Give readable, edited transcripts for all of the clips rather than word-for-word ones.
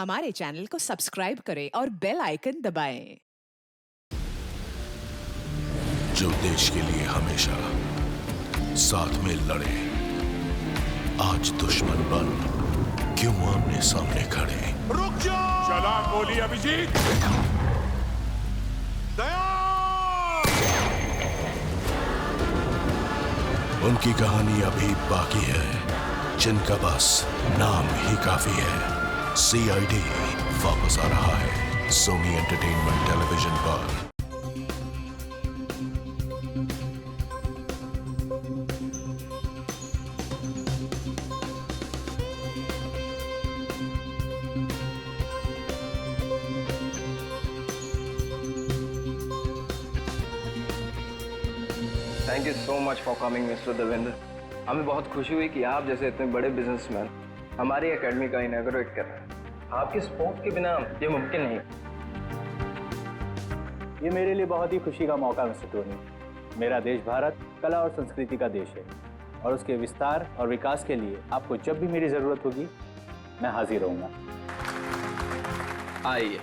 हमारे चैनल को सब्सक्राइब करें और बेल आइकन दबाएं। जो देश के लिए हमेशा साथ में लड़े, आज दुश्मन बन क्यों आमने सामने खड़े। रुक जाओ! चला गोली अभिजीत! दया! उनकी कहानी अभी बाकी है, जिनका बस नाम ही काफी है। CID वापस आ रहा है सोनी एंटरटेनमेंट टेलीविजन पर। Thank you so much for coming mister Devendra. हमें बहुत खुशी हुई कि आप जैसे इतने बड़े बिजनेसमैन हमारी एकेडमी का इनॉग्रेट कर रहे हैं। आपके सपोर्ट के बिना ये मुमकिन नहीं। ये मेरे लिए बहुत ही खुशी का मौका मिस्टर टोनी। मेरा देश भारत कला और संस्कृति का देश है और उसके विस्तार और विकास के लिए आपको जब भी मेरी जरूरत होगी मैं हाजिर रहूंगा। आइए।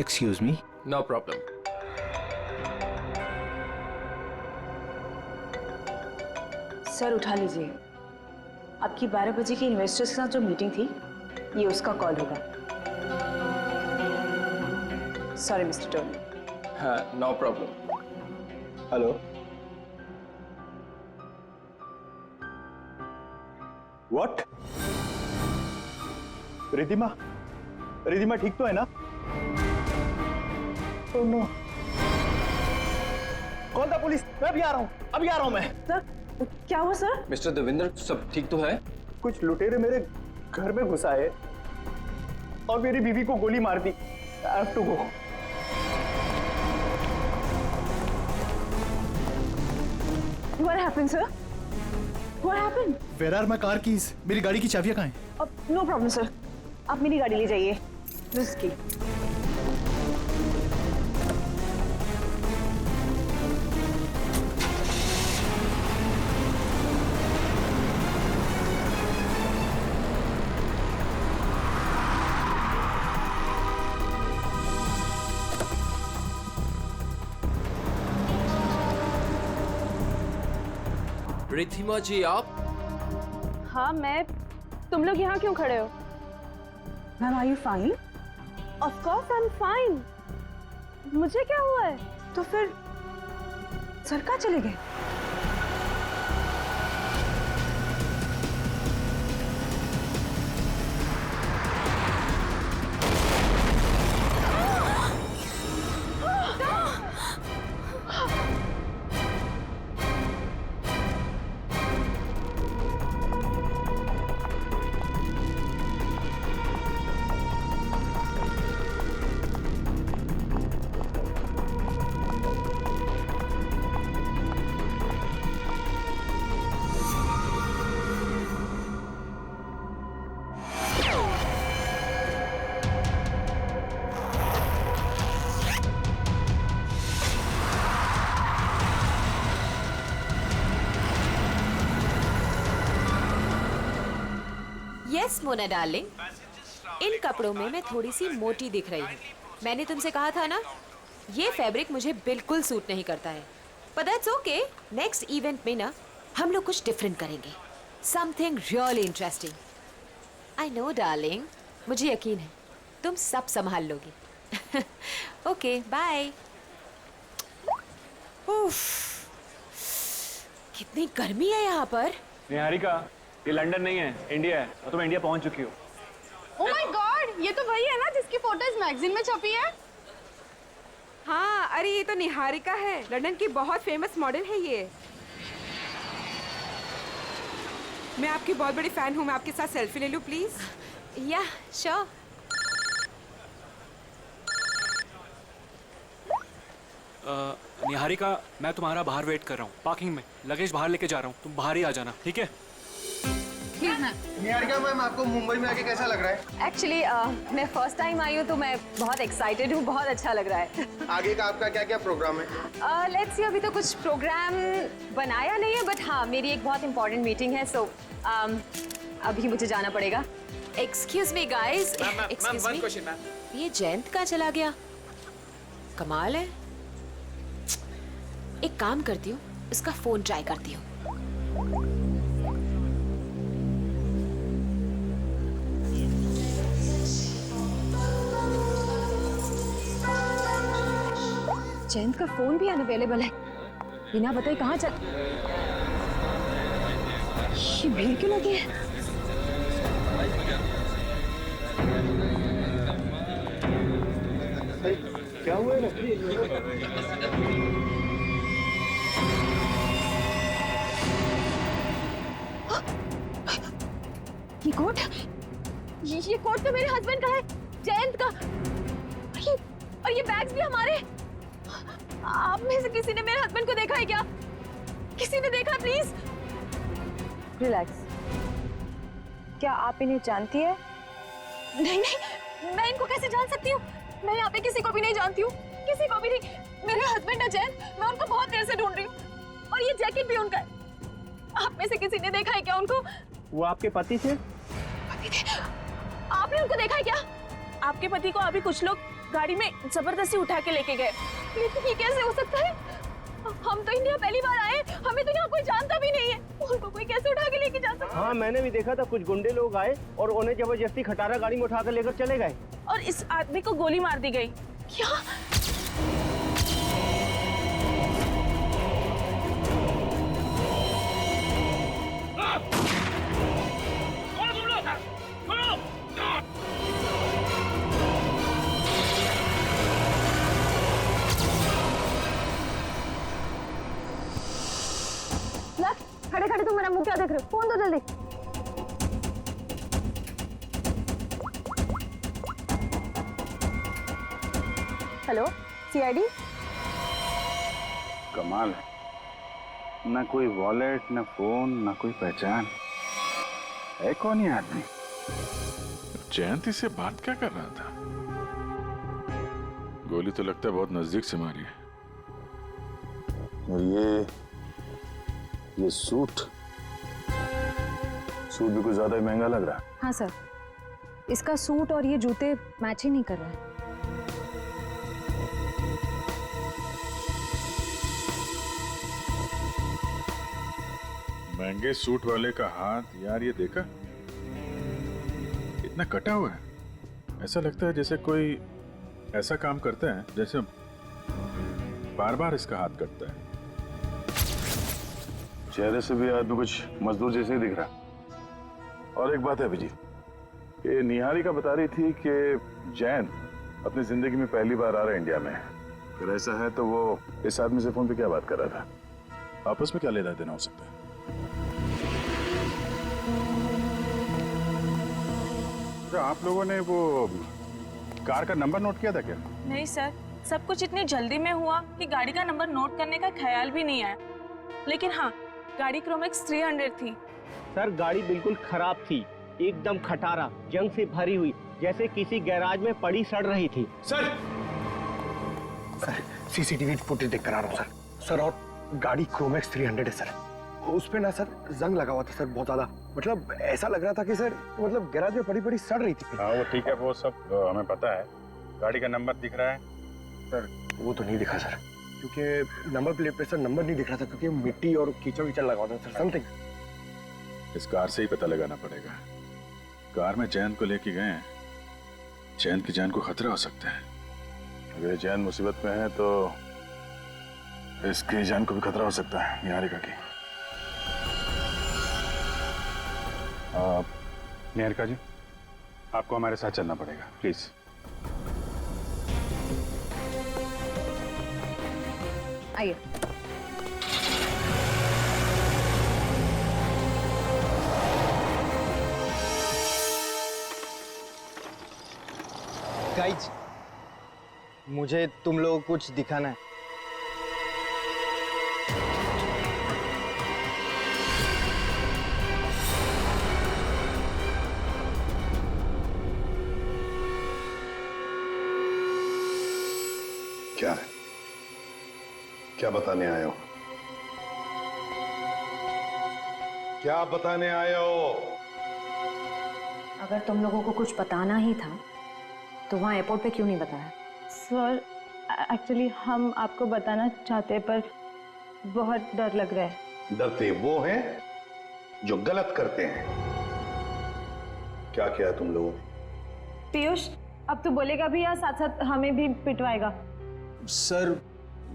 Excuse me. No problem. Sir उठा लीजिए, आपकी 12 बजे की इन्वेस्टर्स के साथ जो मीटिंग थी ये उसका कॉल होगा। Sorry mister Tony. हाँ, no problem. Hello. What? Ridhima, Ridhima ठीक तो है ना? Oh no. Call the police. मैं अभी आ रहा हूँ, अभी आ रहा हूँ मैं। सर क्या हुआ सर? मिस्टर देवेंद्र सब ठीक तो है? कुछ लुटेरे मेरे घर में घुस आए और मेरी बीवी को गोली मार दी। I have to go. What happened sir? What happened? Where are my car keys? मेरी गाड़ी की चाबियां कहाँ हैं? नो प्रॉब्लम सर, आप मेरी गाड़ी ले जाइए। दिस की। रिधिमा जी आप? हाँ मैं। तुम लोग यहाँ क्यों खड़े हो? Ma'am are you fine? Of course I am fine. मुझे क्या हुआ है? तो फिर सर कहाँ चले गए? यस मोना डार्लिंग, इन कपड़ों में मैं थोड़ी सी मोटी दिख रही हूँ। मैंने तुमसे कहा था ना, ये फैब्रिक मुझे बिल्कुल सूट नहीं करता है। पर दैट्स ओके, नेक्स्ट इवेंट में ना हम लोग कुछ डिफरेंट करेंगे, something really interesting. I know darling, मुझे यकीन है तुम सब संभाल लोगी। Okay bye. कितनी गर्मी है यहाँ पर। निहारिका, ये लंदन नहीं है, इंडिया है और तुम इंडिया पहुंच चुकी हो। ओह माय गॉड, ये तो वही है ना जिसकी फोटोज मैगजीन में छपी है। हाँ, अरे ये तो निहारिका है, लंदन की बहुत फेमस मॉडल है ये। मैं आपकी बहुत बड़ी फैन हूँ, मैं आपके साथ सेल्फी ले लूँ प्लीज? या श्योर। निहारिका, मैं तुम्हारा बाहर वेट कर रहा हूँ पार्किंग में। लगेज बाहर लेके जा रहा हूँ, तुम बाहर ही आ जाना, ठीक है? निहारिका मैम, आपको मुंबई में आके कैसा लग रहा है? एक्चुअली मैं फर्स्ट टाइम आई हूँ तो मैं बहुत एक्साइटेड हूँ, बहुत अच्छा लग रहा है। आगे का आपका क्या क्या प्रोग्राम है? लेट्स सी, अभी तो कुछ प्रोग्राम बनाया नहीं है, बट हाँ मेरी एक बहुत इंपॉर्टेंट मीटिंग है, सो अभी मुझे जाना पड़ेगा। Excuse me guys, excuse me, ये जयंत कहाँ चला गया? कमाल है। एक काम करती हूँ, इसका फोन ट्राई करती हूँ। जयंत का फोन भी अनअवेलेबल है, बिना बताए कहाँ चल। ये भीड़ क्यों लगी है? क्या हुआ है? ये कोट, ये कोट तो मेरे हस्बैंड का है, जयंत का। और ये बैग्स भी हमारे। आप में से किसी ने मेरे हस्बैंड को देखा है क्या? किसी ने देखा? Please relax. क्या आप इन्हें जानती है? नहीं नहीं, मैं इनको कैसे जान सकती हूँ? मैं यहाँ पे किसी को भी नहीं जानती हूँ, किसी को भी नहीं। मेरे हस्बैंड है जयंत, मैं उनको बहुत देर से ढूंढ रही हूँ, और ये जैकेट भी उनका है। आप में से किसी ने देखा है क्या उनको? वो आपके पति थे? पति थे? आपने उनको देखा है क्या? आपके पति को अभी कुछ लोग गाड़ी में जबरदस्ती उठा के लेके गए। लेकिन ये कैसे हो सकता है? हम तो इंडिया पहली बार आए, हमें तो यहाँ कोई जानता भी नहीं है। उनको कोई कैसे उठा के लेके जा सकता है? हाँ, मैंने भी देखा था, कुछ गुंडे लोग आए और उन्हें जबरदस्ती खटारा गाड़ी में उठा कर लेकर चले गए। और इस आदमी को गोली मार दी गई। क्या? खड़े खड़े तुम मेरा मुंह क्या देख रहे हो? फोन दो जल्दी। Hello, CID. कमाल है, ना कोई वॉलेट, ना फोन, ना कोई पहचान। है कौन ये आदमी? जयंती से बात क्या कर रहा था? गोली तो लगता है बहुत नजदीक से मारी है। और ये सूट भी कुछ ज्यादा ही महंगा लग रहा है। हाँ सर, इसका सूट और ये जूते मैच ही नहीं कर रहे हैं। महंगे सूट वाले का हाथ, यार ये देखा, इतना कटा हुआ है। ऐसा लगता है जैसे कोई ऐसा काम करता है जैसे बार बार इसका हाथ कटता है। चेहरे से भी आदमी कुछ मजदूर जैसे ही दिख रहा। और एक बात है अभिजीत, ये निहारिका बता रही थी कि जैन अपनी जिंदगी में पहली बार आ रहा है इंडिया में। अगर ऐसा है तो वो इस आदमी से फोन पे क्या बात कर रहा था? आपस में क्या लेना देना हो सकता है? तो आप लोगों ने वो कार का नंबर नोट किया था क्या? नहीं सर, सब कुछ इतनी जल्दी में हुआ कि गाड़ी का नंबर नोट करने का ख्याल भी नहीं आया। लेकिन हाँ, गाड़ी क्रोमेक्स 300 थी। सर, गाड़ी बिल्कुल खराब थी, एकदम खटारा, जंग से भरी हुई, जैसे किसी गैराज में पड़ी सड़ रही थी। सर सीसीटीवी फुटेज देख कर आ रहा हूँ सर। सर, और गाड़ी क्रोमेक्स 300 है सर। उस पे ना सर जंग लगा हुआ था सर, बहुत ज्यादा। मतलब ऐसा लग रहा था कि सर मतलब गैराज में पड़ी पड़ी सड़ रही थी। हाँ वो ठीक है, वो सब हमें पता है। गाड़ी का नंबर दिख रहा है? सर वो तो नहीं दिखा सर, क्योंकि नंबर प्लेट पे सर नंबर नहीं दिख रहा था, क्योंकि मिट्टी और कीचड़ वीचड़ लगा हुआ था सर। समथिंग इस कार से ही पता लगाना पड़ेगा। कार में जैन को लेके गए हैं, जैन की जान को खतरा हो सकता है। अगर जैन मुसीबत में है तो इसकी जान को भी खतरा हो सकता है, निहारिका की। निहारिका जी, आपको हमारे साथ चलना पड़ेगा, प्लीज। आइए। गाइज, मुझे तुम लोग कुछ दिखाना है। क्या है? क्या बताने आए हो? क्या बताने आए हो? अगर तुम लोगों को कुछ बताना ही था तो वहाँ एयरपोर्ट पे क्यों नहीं बताया? सर एक्चुअली हम आपको बताना चाहते हैं पर बहुत डर लग रहा है। डरते वो हैं जो गलत करते हैं। क्या किया तुम लोगों ने? पीयूष अब तो बोलेगा भी या साथ साथ हमें भी पिटवाएगा? सर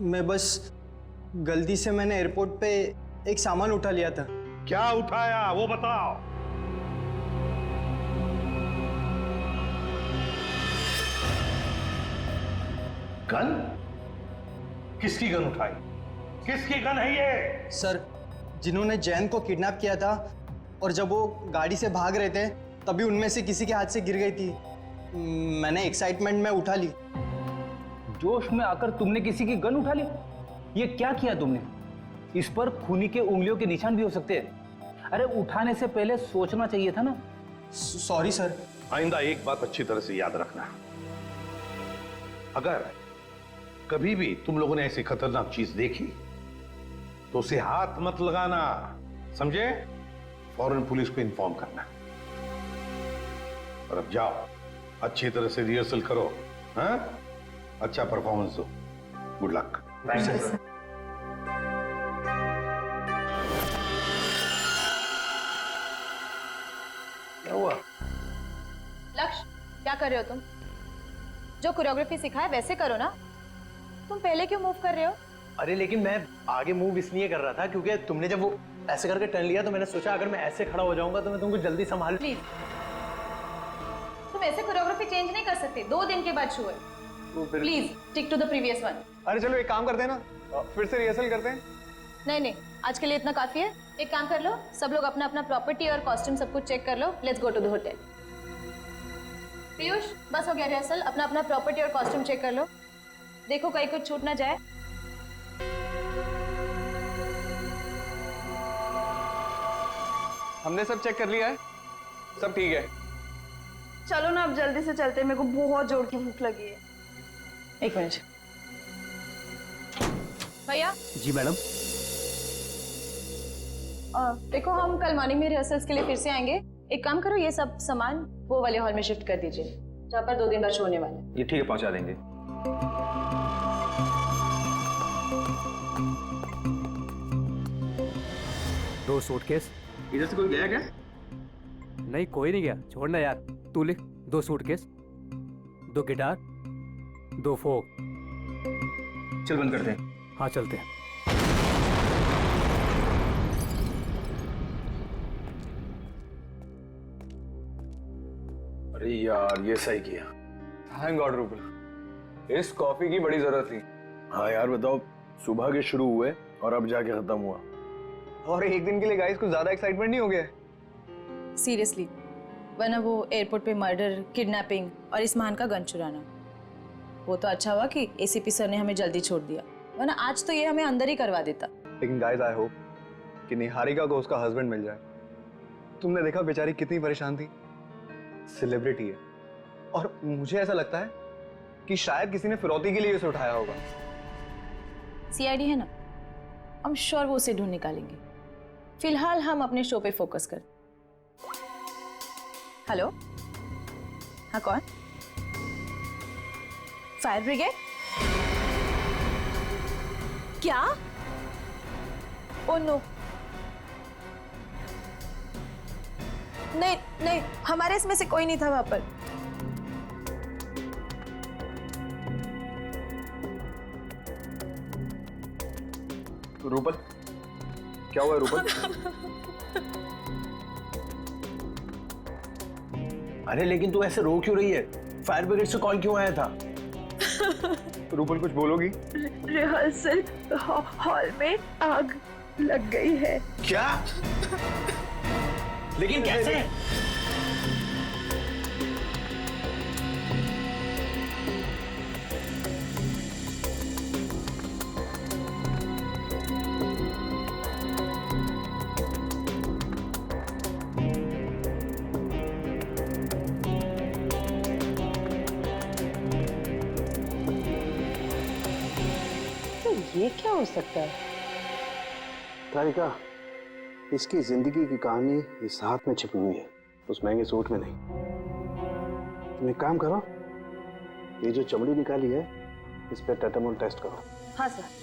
मैं बस गलती से मैंने एयरपोर्ट पे एक सामान उठा लिया था। क्या उठाया वो बताओ। गन? किसकी गन उठाई? किसकी गन है ये? सर जिन्होंने जैन को किडनैप किया था और जब वो गाड़ी से भाग रहे थे तभी उनमें से किसी के हाथ से गिर गई थी। मैंने एक्साइटमेंट में उठा ली। जोश में आकर तुमने किसी की गन उठा ली? ये क्या किया तुमने? इस पर खूनी के उंगलियों के निशान भी हो सकते हैं। अरे उठाने से पहले सोचना चाहिए था ना। Sorry sir. आइंदा एक बात अच्छी तरह से याद रखना, अगर कभी भी तुम लोगों ने ऐसी खतरनाक चीज देखी तो उसे हाथ मत लगाना, समझे? फौरन पुलिस को इन्फॉर्म करना। और अब जाओ, अच्छी तरह से रिहर्सल करो, हाँ? अच्छा परफॉर्मेंस दो। Good luck. क्या हुआ? लक्ष्य क्या कर रहे हो तुम? जो कोरियोग्राफी सिखाया वैसे करो ना। तुम पहले क्यों मूव कर रहे हो? अरे लेकिन मैं आगे मूव इसलिए कर रहा था क्योंकि तुमने जब वो ऐसे करके टर्न लिया तो मैंने सोचा अगर मैं ऐसे खड़ा हो जाऊंगा तो मैं तुमको जल्दी संभाल। प्लीज तुम ऐसे कोरियोग्राफी चेंज नहीं कर सकते। 2 दिन के बाद शो है। Please stick to the previous one. अरे चलो एक काम करते हैं ना, फिर से रिहर्सल करते हैं। नहीं आज के लिए इतना काफी है। एक काम कर लो, सब लोग अपना अपना प्रॉपर्टी और कॉस्ट्यूम सब कुछ चेक कर लो। Let's go to the hotel. Piyush बस हो गया रिहर्सल। अपना अपना प्रॉपर्टी और कॉस्ट्यूम चेक कर लो। देखो कहीं कुछ छूट ना जाए। हमने सब चेक कर लिया है, सब ठीक है। चलो ना अब जल्दी से चलते हैं, मेरे को बहुत जोर की भूख लगी है। 1 मिनट। भैया। जी मैडम। देखो हम कल मॉर्निंग में रिहर्सल्स के लिए फिर से आएंगे। एक काम करो, ये सब सामान वो वाले हॉल में शिफ्ट कर दीजिए जहाँ पर 2 दिन बाद शो होने वाला है। ये ठीक है, पहुंचा देंगे। दो सूटकेस। इधर से कोई गया क्या? नहीं कोई नहीं गया, छोड़ना यार। तू लिख 2 सूटकेस, 2 गिटार, 2 फोक। चल बंद करते हैं। हाँ चलते हैं। अरे यार ये सही किया। थैंक गॉड रूपल, इस कॉफी की बड़ी जरूरत थी। हाँ यार बताओ, सुबह के शुरू हुए और अब जाके खत्म हुआ। और एक दिन के लिए गाइस कुछ ज्यादा एक्साइटमेंट नहीं हो गया? सीरियसली, वरना वो एयरपोर्ट पे मर्डर, किडनैपिंग और इस मान का गन चुराना। वो तो अच्छा हुआ कि एसीपी सर ने हमें जल्दी छोड़ दिया, वरना आज तो ये हमें अंदर ही करवा देता। लेकिन गाइस आई होप कि निहारिका को उसका हस्बैंड मिल जाए। तुमने देखा बेचारी कितनी परेशान थी। सेलिब्रिटी है और मुझे ऐसा लगता है कि शायद किसी ने फिरौती के लिए उसे उठाया होगा। सीआईडी है ना, हम श्योर वो उसे ढूंढ निकालेंगे। फिलहाल हम अपने शो पे फोकस कर। हेलो, हाँ कौन? Fire brigade? क्या? ओह नो, नहीं हमारे इसमें से कोई नहीं था वहां पर। रूपल, क्या हुआ रूपल? अरे लेकिन तू ऐसे रो क्यों रही है? फायर ब्रिगेड से कॉल क्यों आया था? रूपल कुछ बोलोगी? रिहर्सल हॉल में आग लग गई है। क्या? लेकिन कैसे? ये क्या हो सकता है? तारिका, इसकी जिंदगी की कहानी इस हाथ में छिपी हुई है, उस महंगे सूट में नहीं। तुम एक काम करो, ये जो चमड़ी निकाली है इस पे टेटामोल टेस्ट करो। हाँ सर।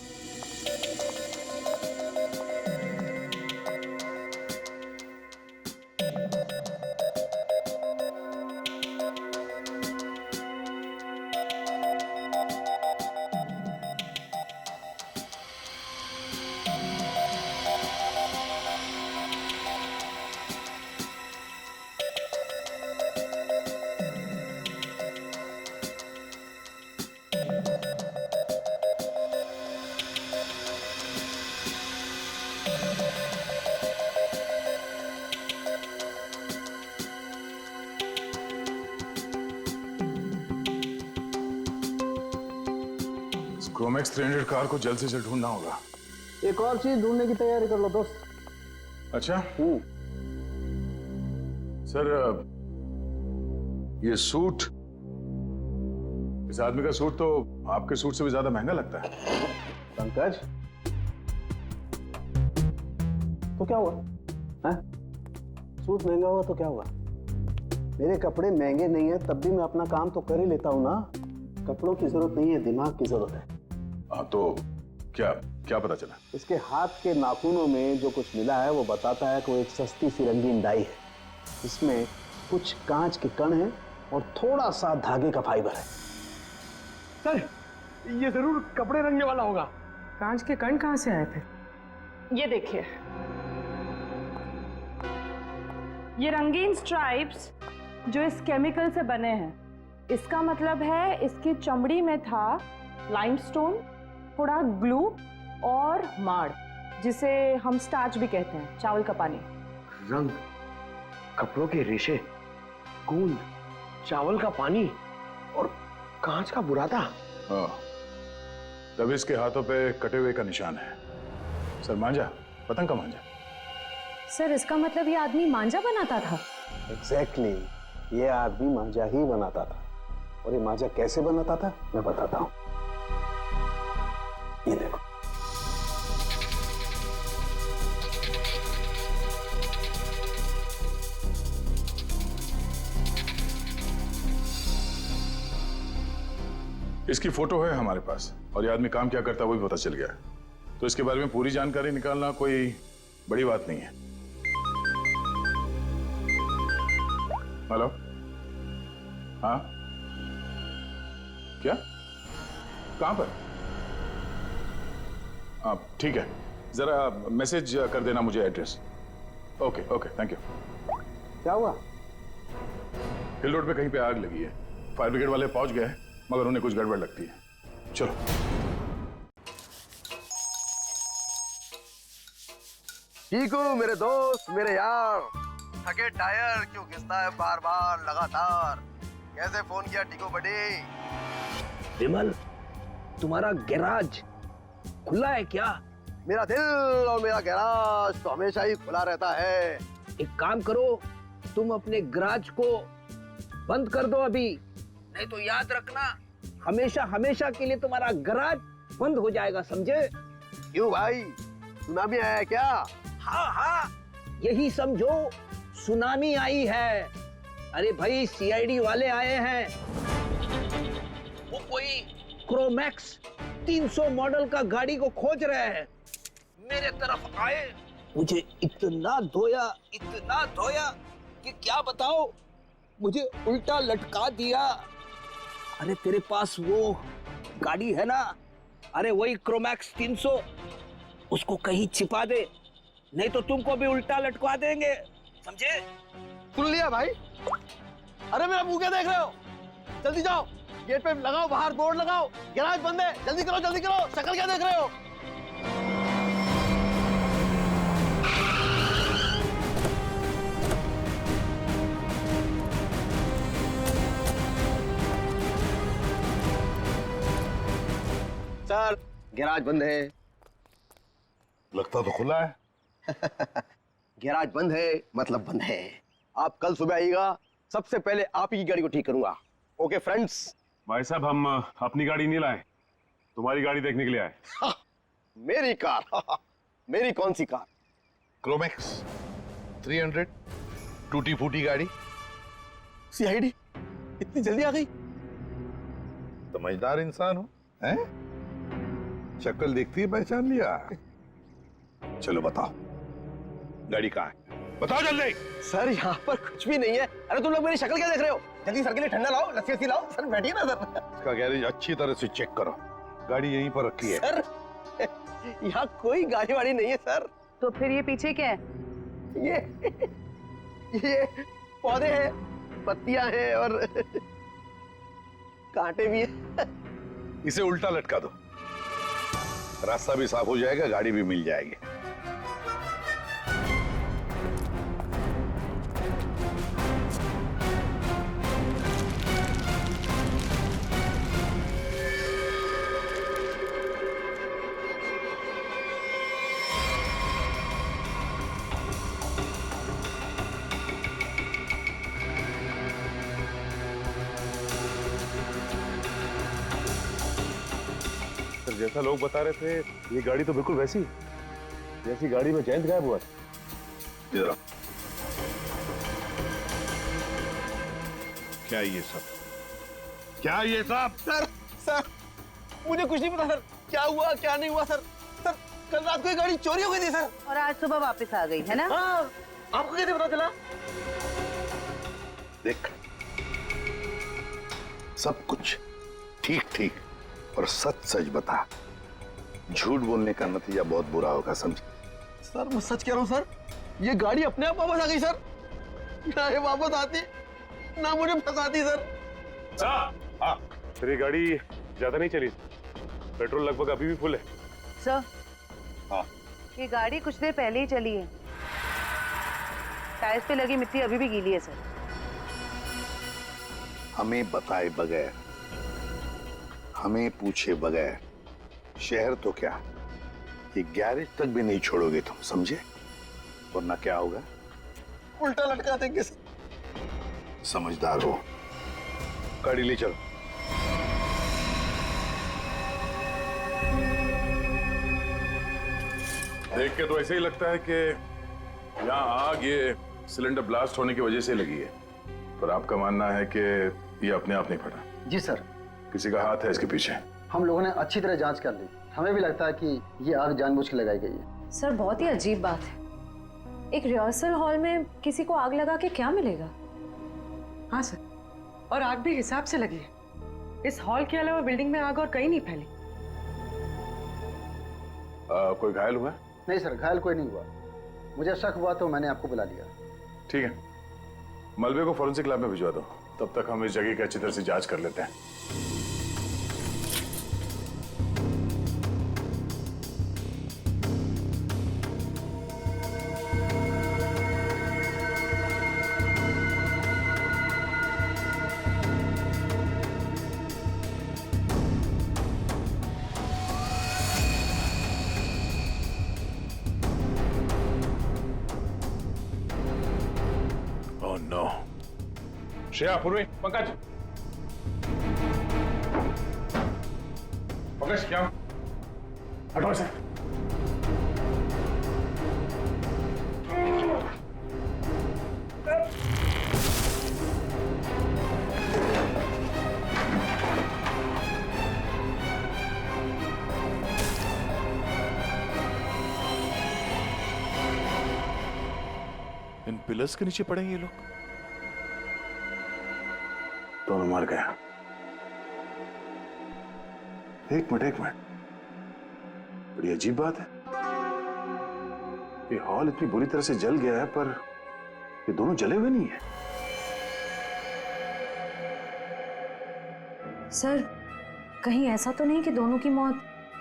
क्रोमैक्स 300 कार को जल्द से जल्द ढूंढना होगा। एक और चीज ढूंढने की तैयारी कर लो दोस्त। अच्छा सर, ये सूट, इस आदमी का सूट तो आपके सूट से भी ज्यादा महंगा लगता है। पंकज, तो क्या हुआ? हैं? सूट महंगा हुआ तो क्या हुआ? मेरे कपड़े महंगे नहीं है तब भी मैं अपना काम तो कर ही लेता हूं ना। कपड़ों की जरूरत नहीं है, दिमाग की जरूरत है। हाँ, तो क्या क्या पता चला? इसके हाथ के नाखूनों में जो कुछ मिला है वो बताता है कि वो एक सस्ती सी रंगीन डाई है। इसमें कुछ कांच के कण हैं और थोड़ा सा धागे का फाइबर है। सर, ये जरूर कपड़े रंगने वाला होगा। कांच के कण कहाँ से आए थे? ये देखिए, ये रंगीन स्ट्राइप्स जो इस केमिकल से बने हैं, इसका मतलब है इसकी चमड़ी में था लाइमस्टोन, थोड़ा ग्लू और माड़, जिसे हम स्टार्च भी कहते हैं, चावल का पानी। रंग, कपड़ों के रेशे, गूंद, चावल का पानी और कांच का बुरादा। हाँ, तब इसके हाथों पे कटे हुए का निशान है। सर, मांझा, पतंग का मांझा। सर, इसका मतलब ये आदमी मांझा बनाता था? एग्जैक्टली, ये आदमी मांझा ही बनाता था। और ये मांझा कैसे बनाता था मैं बताता हूं। ये देखो, इसकी फोटो है हमारे पास और ये आदमी काम क्या करता है वो भी पता चल गया। तो इसके बारे में पूरी जानकारी निकालना कोई बड़ी बात नहीं है। हेलो, हाँ, क्या, कहां पर? आप ठीक है, जरा मैसेज कर देना मुझे address. Okay okay, thank you. क्या हुआ? हिल रोड पे कहीं पे आग लगी है। फायर ब्रिगेड वाले पहुंच गए मगर उन्हें कुछ गड़बड़ लगती है। चलो। चीकू मेरे दोस्त, मेरे यार, थके टायर क्यों घिसता है बार बार लगातार? कैसे फोन किया टीकू बड़ी? विमल, तुम्हारा गैराज खुला है क्या? मेरा दिल और मेरा गैराज तो हमेशा ही खुला रहता है। एक काम करो, तुम अपने गैराज को बंद कर दो अभी, नहीं तो याद रखना हमेशा हमेशा के लिए तुम्हारा गैराज बंद हो जाएगा, समझे? क्यों भाई, सुनामी आया है क्या? हाँ हाँ, यही समझो सुनामी आई है। अरे भाई, सीआईडी वाले आए हैं। वो कोई क्रोमैक्स 300 मॉडल का गाड़ी को खोज रहे हैं। मेरे तरफ आए, मुझे इतना धोया कि क्या बताओ, मुझे उल्टा लटका दिया। अरे तेरे पास वो गाड़ी है ना, अरे वही क्रोमैक्स 300, उसको कहीं छिपा दे, नहीं तो तुमको भी उल्टा लटका देंगे, समझे? सुन लिया भाई? अरे मेरा मुंह क्या देख रहे हो? जल्दी जाओ, गेट पे लगाओ, बाहर बोर्ड लगाओ, गैराज बंद है, जल्दी करो जल्दी करो। शक्ल क्या देख रहे हो? सर, गैराज बंद है। लगता तो खुला है। गैराज बंद है मतलब बंद है। आप कल सुबह आइएगा, सबसे पहले आप ही की गाड़ी को ठीक करूंगा। Okay friends? भाई साहब, हम अपनी गाड़ी नहीं लाए, तुम्हारी गाड़ी देखने के लिए आए। मेरी कार मेरी कौन सी कार? क्रोमैक्स 300 टूटी फूटी गाड़ी। सीआईडी इतनी जल्दी आ गई? समझदार इंसान हो, हैं? शक्ल देखती है पहचान लिया। चलो बताओ, गाड़ी कहाँ है? बताओ जल्दी। सर यहाँ पर कुछ भी नहीं है। अरे तुम लोग मेरी शक्ल क्या देख रहे हो? जल्दी सर के लिए ठंडा लाओ, लस्सी लाओ। सर बैठिए ना सर। इसका गैरेज अच्छी तरह से चेक करो, गाड़ी यहीं पर रखी है। सर यहाँ कोई गाड़ी वाड़ी नहीं है सर। तो फिर ये पीछे क्या है? ये पौधे हैं, पत्तियां हैं और कांटे भी हैं। इसे उल्टा लटका दो, रास्ता भी साफ हो जाएगा, गाड़ी भी मिल जाएगी। जैसा लोग बता रहे थे, ये गाड़ी तो बिल्कुल वैसी जैसी गाड़ी में जयंत गायब हुआ था। इधर क्या ये सब? क्या ये सब? सर मुझे कुछ नहीं पता सर, क्या हुआ क्या नहीं हुआ सर। सर कल रात को ये गाड़ी चोरी हो गई थी सर, और आज सुबह वापस आ गई है ना? हाँ, आपको कैसे पता चला? देख, सब कुछ ठीक ठीक और सच सच बता। झूठ बोलने का नतीजा बहुत बुरा होगा, समझे? सर मैं सच कह रहा हूँ सर, ये गाड़ी अपने आप वापस आ गई सर। ना ये वापस आती ना मुझे फंसाती सर। हाँ, फिर ये गाड़ी ज्यादा नहीं चली, पेट्रोल लगभग अभी भी फुल है। सर हाँ, ये गाड़ी कुछ देर पहले ही चली है, टायर्स पे लगी मिट्टी अभी भी गीली है सर। हमें बताए बगैर, हमें पूछे बगैर शहर तो क्या, ये गैरेज तक भी नहीं छोड़ोगे तुम, समझे? वरना क्या होगा? उल्टा लटका देंगे सर। समझदार हो, गाड़ी ले चलो। देख के तो ऐसे ही लगता है कि यहाँ आग ये सिलेंडर ब्लास्ट होने की वजह से लगी है, पर आपका मानना है कि ये अपने आप नहीं फटा? जी सर, किसी का हाथ है इसके पीछे। हम लोगों ने अच्छी तरह जांच कर ली, हमें भी लगता है कि ये आग जानबूझ के लगाई गई है। सर बहुत ही अजीब बात है, एक रिहर्सल हॉल में किसी को आग लगा के क्या मिलेगा? हाँ सर, और आग भी हिसाब से लगी है। इस हॉल के अलावा बिल्डिंग में आग और कहीं नहीं फैली। कोई घायल हुआ? नहीं सर, घायल कोई नहीं हुआ। मुझे शक हुआ तो मैंने आपको बुला लिया। ठीक है, मलबे को फॉरेंसिक लैब में भिजवा दो, तब तक हम इस जगह की अच्छी तरह से जांच कर लेते हैं। Oh no. श्रेया, पूर्वी, पंकज, पंकज क्या? हटो इसे। इन पिलर्स के नीचे पड़ेंगे ये लोग। दोनों मर गए। एक मिनट, बड़ी अजीब बात है, ये हॉल इतनी बुरी तरह से जल गया है पर ये दोनों जले हुए नहीं है। सर कहीं ऐसा तो नहीं कि दोनों की मौत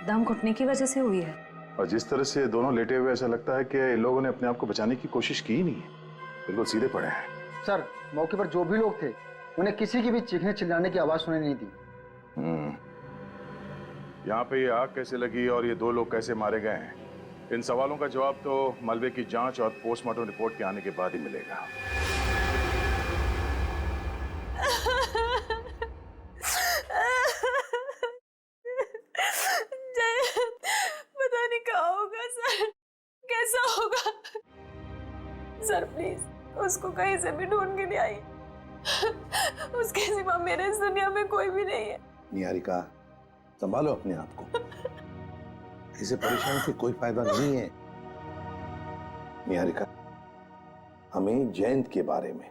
दम घुटने की वजह से हुई है? और जिस तरह से दोनों लेटे हुए ऐसा लगता है कि इन लोगों ने अपने आप को बचाने की कोशिश की ही नहीं है, बिल्कुल सीधे पड़े हैं। सर मौके पर जो भी लोग थे उन्हें किसी की भी चीखने चिल्लाने की आवाज सुनाई नहीं दी। यहाँ पे ये आग कैसे लगी और ये दो लोग कैसे मारे गए हैं, इन सवालों का जवाब तो मलबे की जांच और पोस्टमार्टम रिपोर्ट के आने के बाद ही मिलेगा। पता सर प्लीज उसको कहीं से भी ढूंढ के ले आई। उसके सिवा मेरे इस दुनिया में कोई भी नहीं है। निहारिका, संभालो अपने आप को। ऐसे परेशान से कोई फायदा नहीं है। निहारिका, हमें जयंत के बारे में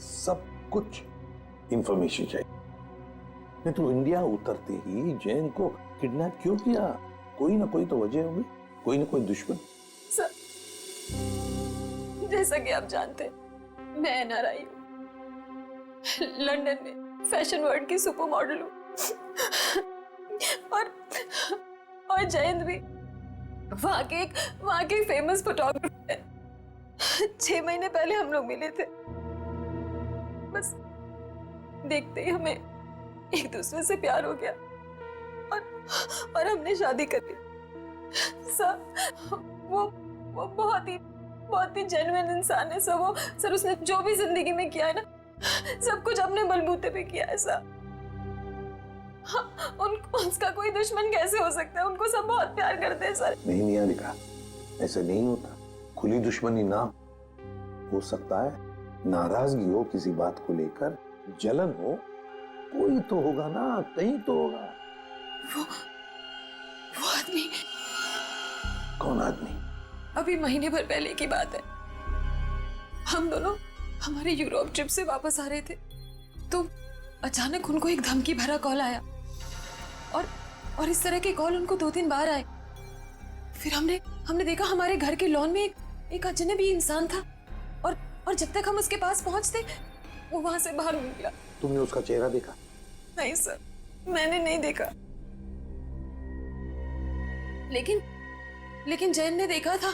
सब कुछ इंफॉर्मेशन चाहिए। नहीं तो इंडिया उतरते ही जयंत को किडनैप क्यों किया? कोई ना कोई तो वजह होगी, कोई ना कोई दुश्मन। सर, जैसा कि आप जानते हैं, मैं एनआरआई हूँ, लंदन में फैशन वर्ल्ड की सुपर मॉडल हूँ, और जयंत भी वहाँ के फेमस फोटोग्राफर है। 6 महीने पहले हम लोग मिले थे। बस देखते ही हमें एक दूसरे से प्यार हो गया और हमने शादी कर ली। सर, वो बहुत ही जेन्युइन इंसान है सर। सर उसने जो भी जिंदगी में किया है ना, सब कुछ अपने बलबूते पे किया है सर। उसका कोई दुश्मन कैसे हो सकता है? उनको सब बहुत प्यार करते हैं सर। नहीं निहारिका, ऐसे नहीं होता। खुली दुश्मनी ना हो सकता है, नाराजगी हो किसी बात को लेकर, जलन हो, कोई तो होगा ना, कहीं तो होगा। वो आदमी। कौन आदमी? अभी महीने भर पहले की बात है। हम दोनों हमारे यूरोप ट्रिप से वापस आ रहे थे, तो अचानक उनको एक धमकी भरा कॉल आया और इस तरह के कॉल उनको 2-3 बार आए। फिर हमने देखा हमारे घर के लॉन में एक अजनबी इंसान था और जब तक हम उसके पास पहुंचते वो वहां से बाहर निकला। तुमने उसका चेहरा देखा? नहीं सर, मैंने नहीं देखा, लेकिन जैन ने देखा था।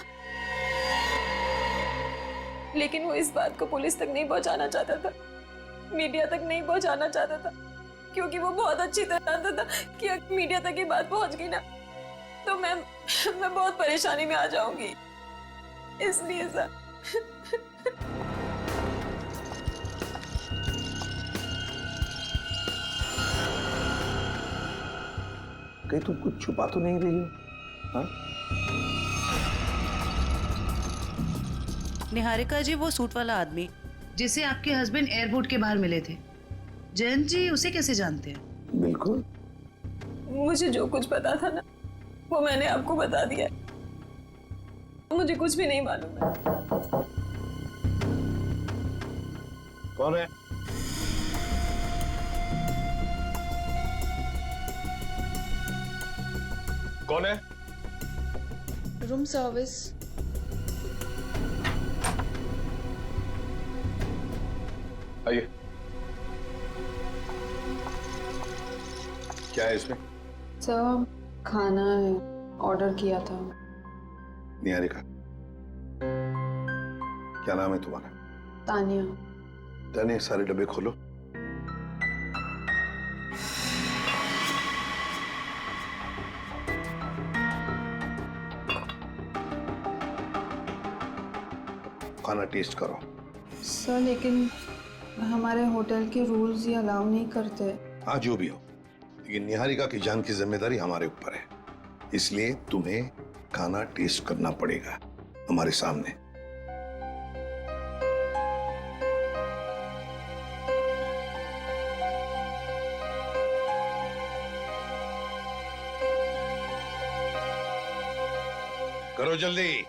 लेकिन वो इस बात को पुलिस तक नहीं पहुंचाना चाहता था, मीडिया तक नहीं पहुंचाना चाहता था, क्योंकि वो बहुत अच्छी तरह जानता था कि अगर मीडिया तक ये बात पहुंच गई ना तो मैं बहुत परेशानी में आ जाऊंगी। इसलिए सर। कहीं तुम कुछ छुपा तो नहीं रही हो? हाँ? निहारिका जी, वो सूट वाला आदमी जिसे आपके हस्बैंड एयरपोर्ट के बाहर मिले थे, जयंत जी उसे कैसे जानते हैं? बिल्कुल। मुझे जो कुछ पता था ना वो मैंने आपको बता दिया। मुझे कुछ भी नहीं मालूम है। कौन है? कौन है? Room service. आइए। क्या है इसमें? सर, खाना है, ऑर्डर किया था। निहारिका, क्या नाम है तुम्हारा? तानिया। तानिया, सारे डब्बे खोलो। खाना टेस्ट करो। सर, लेकिन हमारे होटल के रूल्स ये अलाउ नहीं करते। हाँ, जो भी हो, लेकिन निहारिका की जान की जिम्मेदारी हमारे ऊपर है, इसलिए तुम्हें खाना टेस्ट करना पड़ेगा हमारे सामने। करो जल्दी।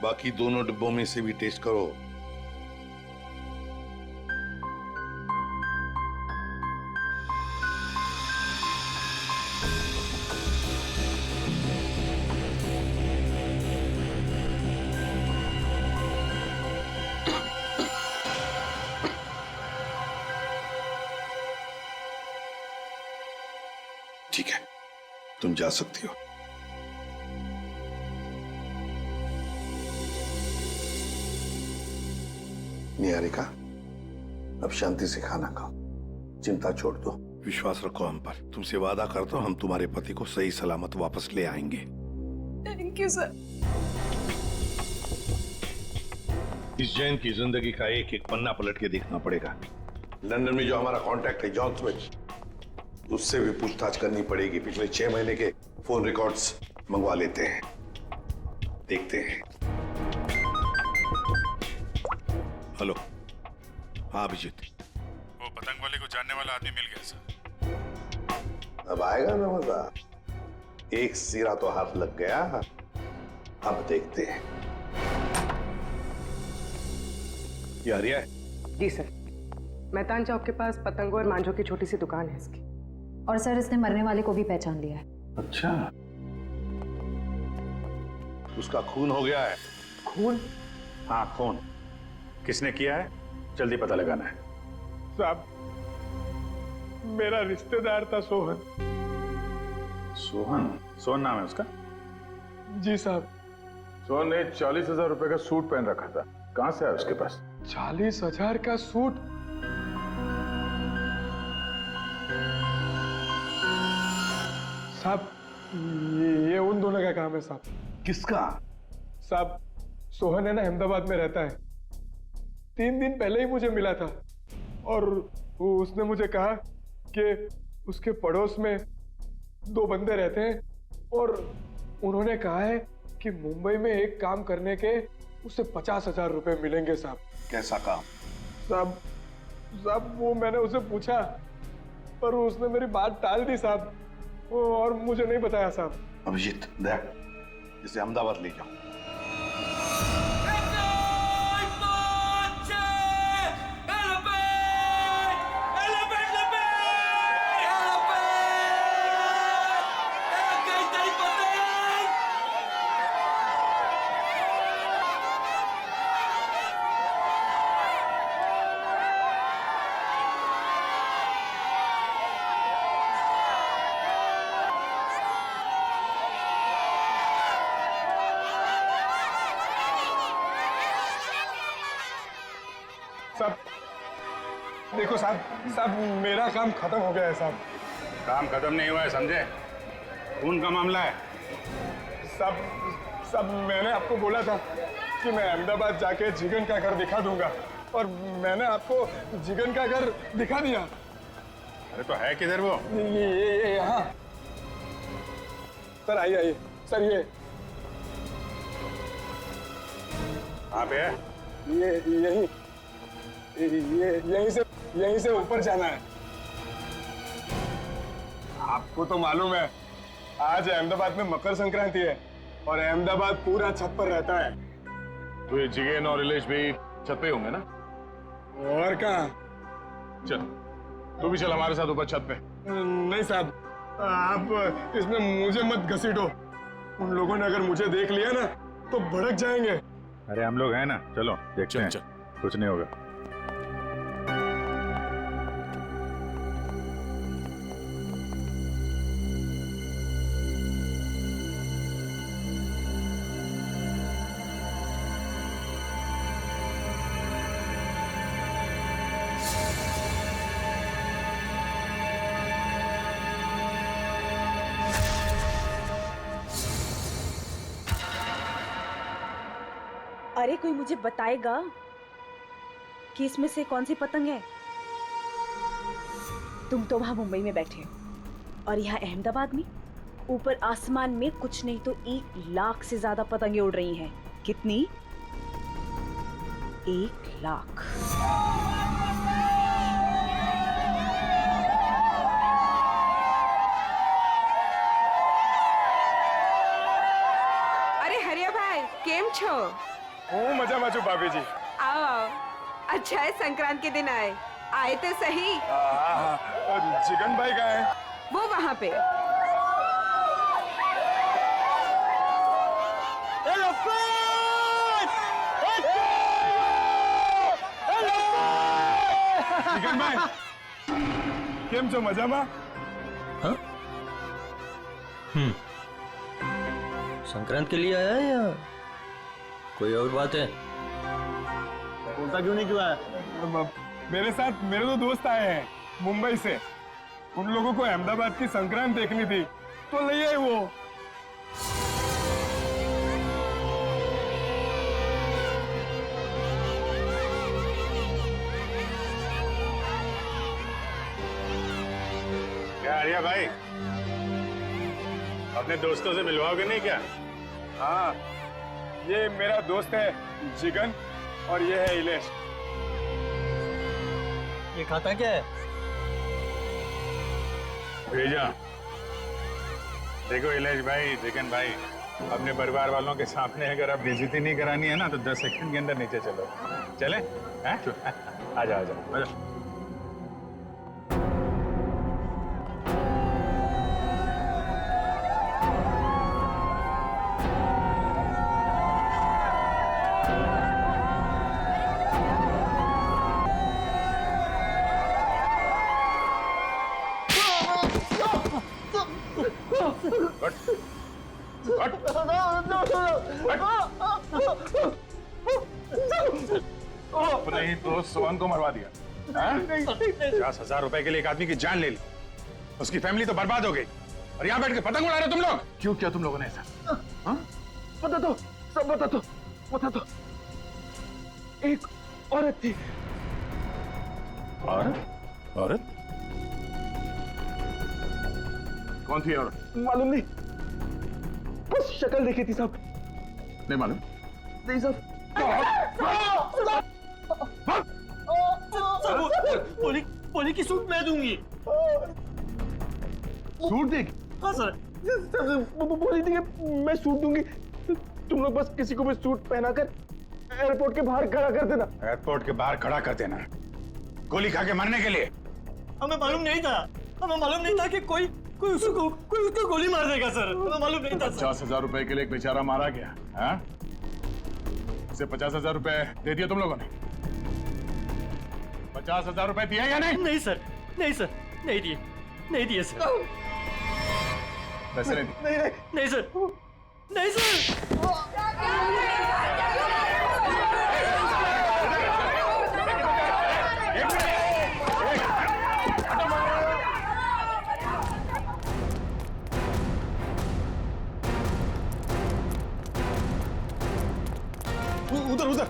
बाकी दोनों डिब्बों में से भी टेस्ट करो। ठीक है, तुम जा सकती हो। निहारिका, अब शांति से खाना खाओ, चिंता छोड़ दो, विश्वास रखो हम पर। तुमसे वादा करता हूं हम तुम्हारे पति को सही सलामत वापस ले आएंगे। Thank you sir. इस जैन की जिंदगी का एक एक पन्ना पलट के देखना पड़ेगा। लंदन में जो हमारा कांटेक्ट है जॉन स्मिथ, उससे भी पूछताछ करनी पड़ेगी। पिछले 6 महीने के फोन रिकॉर्ड्स मंगवा लेते हैं, देखते हैं। हेलो, हाँ अभिजीत। वो पतंग वाले को जानने वाला आदमी मिल गया सर। अब आएगा ना मजा। एक सिरा तो हाथ लग गया, अब देखते हैं। ये हरिया है? जी सर, मैदान चौक के पास पतंगों और मांझों की छोटी सी दुकान है इसकी। और सर इसने मरने वाले को भी पहचान लिया है। अच्छा, उसका खून हो गया है। खून? हाँ खून। किसने किया है जल्दी पता लगाना है। साहब, मेरा रिश्तेदार था सोहन। सोहन? सोहन नाम है उसका? जी साहब। सोहन ने 40,000 रुपए का सूट पहन रखा था, कहां से आया उसके पास? 40,000 का सूट? साहब, ये उन दोनों का काम है साहब। किसका? साहब, सोहन है ना, अहमदाबाद में रहता है। 3 दिन पहले ही मुझे मिला था और उसने मुझे कहा कि उसके पड़ोस में 2 बंदे रहते हैं और उन्होंने कहा है कि मुंबई में एक काम करने के उसे 50,000 रुपए मिलेंगे साहब। कैसा काम? साहब वो मैंने उसे पूछा पर उसने मेरी बात टाल दी साहब, और मुझे नहीं बताया साहब। अभिजीत, देख, इसे अहमदाबाद ले जाओ। साहब देखो साहब, मेरा काम खत्म हो गया है साहब। काम खत्म नहीं हुआ है, समझे? खून का मामला है। साहब मैंने आपको बोला था कि मैं अहमदाबाद जाके जिगन का घर दिखा दूंगा और मैंने आपको जिगन का घर दिखा दिया। अरे तो है किधर वो? ये यहाँ। सर आइए सर, ये कहाँ पे है? ये यहीं से ऊपर जाना है। आपको तो मालूम है आज अहमदाबाद में मकर संक्रांति है और अहमदाबाद पूरा छत पर रहता है। तो ये जिगेन और इलेश भी छत पे होंगे ना? और कहाँ? चल तू भी चल हमारे साथ ऊपर छत पे। नहीं साहब, आप इसमें मुझे मत घसीटो। उन लोगों ने अगर मुझे देख लिया ना तो भड़क जाएंगे। अरे हम लोग हैं ना, चलो देखते हैं। कुछ नहीं होगा। अरे कोई मुझे बताएगा कि इसमें से कौन सी पतंग है? तुम तो वहां मुंबई में बैठे हो और यहाँ अहमदाबाद में ऊपर आसमान में कुछ नहीं तो 1 लाख से ज्यादा पतंगे उड़ रही हैं। कितनी? 1 लाख। अरे हरिया भाई, केम छो? मजा माचो भाभी जी। आओ, अच्छा है संक्रांत के दिन आए तो सही। जिगन भाई कहाँ है? वो वहाँ पे। जिगन भाई केम छो, मजामा? संक्रांत के लिए आया है या कोई और बात है? बोलता क्यों नहीं, क्यों आया? मेरे साथ मेरे 2 दोस्त आए हैं मुंबई से। उन लोगों को अहमदाबाद की संक्रांत देखनी थी तो ले आए वो। क्या बढ़िया भाई, अपने दोस्तों से मिलवाओगे नहीं क्या? हाँ, ये मेरा दोस्त है जिगन और ये है इलेश। ये खाता क्या है? भेजा। देखो इलेश भाई, जिगन भाई, अपने परिवार वालों के सामने अगर आप बेइज्जती नहीं करानी है ना तो 10 सेकंड के अंदर नीचे चलो। चले? हैं? आ जाओ आ जाओ आ जाओ। अपने ही दोस्त सोहन को मरवा दिया। 50,000 रुपए के लिए एक आदमी की जान ले ली, उसकी फैमिली तो बर्बाद हो गई, और यहाँ बैठ के पतंग उड़ा रहे तुम लोग। क्यों किया तुम लोगों ने ऐसा? बता दो, सब बता दो, बता दो। एक औरत थी। औरत? औरत? कौन थी औरत? मालूम नहीं, बस शक्ल देखी थी सब। नहीं मालूम? नहीं सब। पोली की सूट मैं दूंगी। सूट देगी? हाँ सर। बोली थी कि मैं सूट दूंगी, तुम लोग बस किसी को भी सूट पहनाकर एयरपोर्ट के बाहर खड़ा कर देना। एयरपोर्ट के बाहर खड़ा कर देना, गोली खा के मरने के लिए? हमें मालूम नहीं था, हमें मालूम नहीं था कि कोई उसको गोली मार देगा सर, हमें मालूम नहीं था। 50,000 रुपए के लिए एक बेचारा मारा गया। हाँ? इसे 50,000 रुपए दे दिए तुम लोगों ने? 50,000 रुपए दिए या नहीं? नहीं सर, नहीं सर, नहीं दिए, नहीं दिए सर। पैसे नहीं दिए? नहीं सर, नहीं सर। उधर उधर।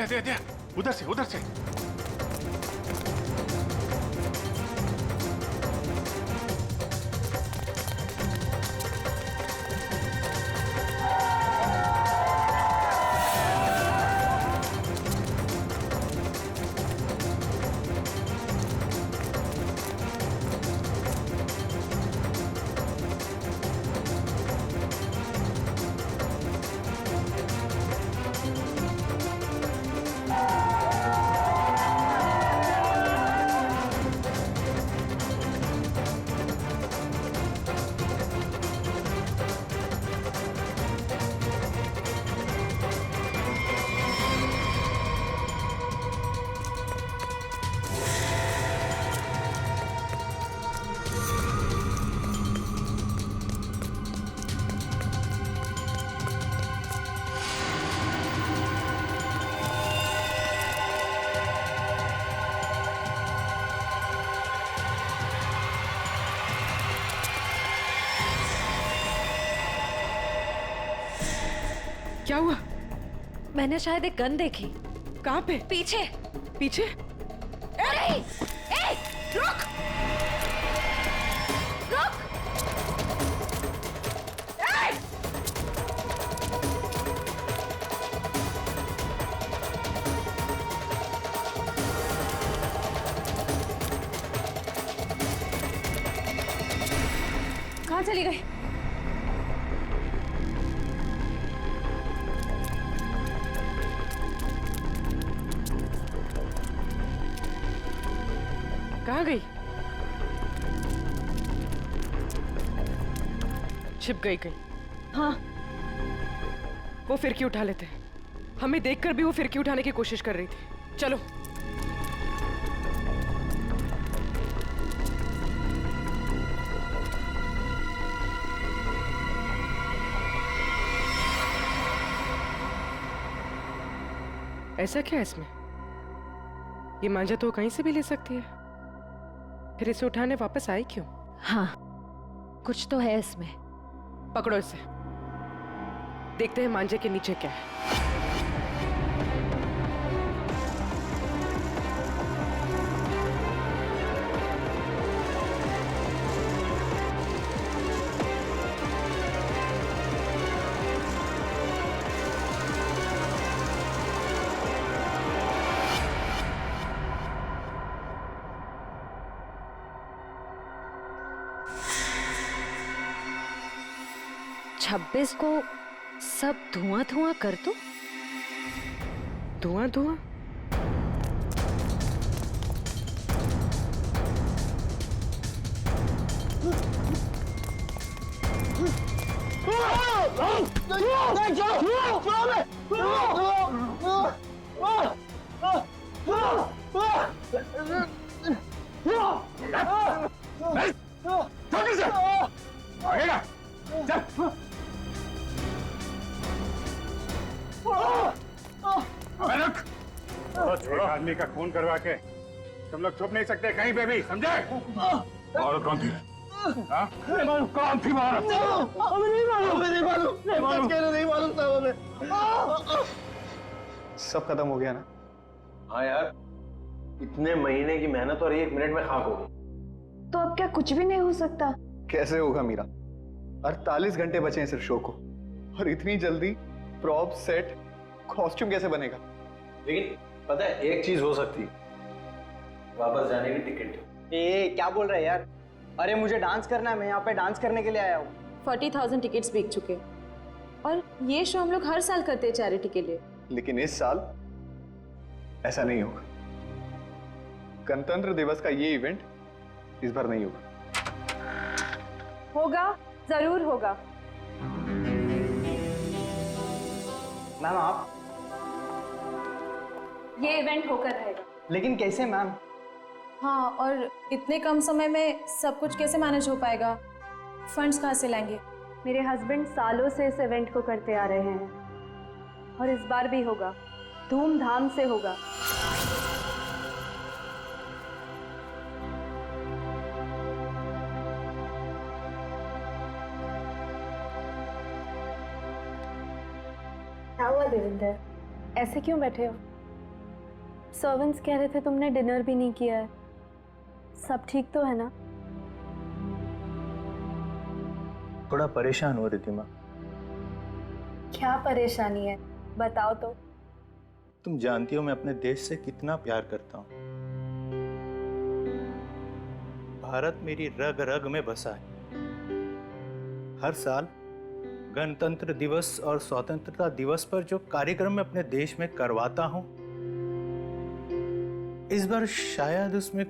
दे उधर से उधर से। क्या हुआ? मैंने शायद एक गन देखी। कहाँ पे? पीछे। पीछे? अरे! ए! रुक! रुक! ए! कहाँ चली गई? कहाँ गई? छिप गई कहीं? हाँ। वो फिरकी उठा लेते हैं। हमें देखकर भी वो फिरकी उठाने की कोशिश कर रही थी। चलो। ऐसा क्या है इसमें? ये मांझा तो कहीं से भी ले सकती है। फिर इसे उठाने वापस आई क्यों? हाँ, कुछ तो है इसमें। पकड़ो इसे, देखते हैं मांझे के नीचे क्या है। छब्बीस को सब धुआं धुआं कर दो। धुआं धुआं? छोड़ो आदमी का खून करवा के तुम लोग छुप नहीं सकते कहीं पे भी, समझे? औरत कौन थी? हाँ? कौन थी वो औरत? नहीं मालूम सब खत्म हो गया ना? हाँ यार, इतने महीने की मेहनत और 1 मिनट में खाक हो गई। तो अब क्या कुछ भी नहीं हो सकता? कैसे होगा मीरा? 48 घंटे बचे हैं सिर्फ शो को, और इतनी जल्दी प्रॉप, सेट, कॉस्ट्यूम कैसे बनेगा? लेकिन पता है एक चीज हो सकती, वापस जाने की टिकट। ए क्या बोल रहे हैं यार? अरे मुझे डांस करना है, मैं यहाँ पे डांस करने के लिए आया हूँ। 40,000 टिकट्स बिक चुके, और ये शो हम लोग हर साल करते हैं चैरिटी के लिए। लेकिन इस साल ऐसा नहीं होगा। गणतंत्र दिवस का ये इवेंट इस बार नहीं होगा। होगा, जरूर होगा। मैम आप? ये इवेंट होकर रहेगा। लेकिन कैसे मैम? हाँ, और इतने कम समय में सब कुछ कैसे मैनेज हो पाएगा? फंड्स कहाँ से लाएंगे? मेरे हस्बैंड सालों से इस इवेंट को करते आ रहे हैं, और इस बार भी होगा, धूमधाम से होगा। क्या हुआ देविंदर, ऐसे क्यों बैठे हो? सर्वेंट्स कह रहे थे तुमने डिनर भी नहीं किया है। सब ठीक तो है ना? थोड़ा परेशान हो रिद्धिमा। क्या परेशानी है, बताओ तो। तुम जानती हो मैं अपने देश से कितना प्यार करता हूँ। भारत मेरी रग रग में बसा है। हर साल गणतंत्र दिवस और स्वतंत्रता दिवस पर जो कार्यक्रम मैं अपने देश में करवाता हूँ, इस बार शायद उसमें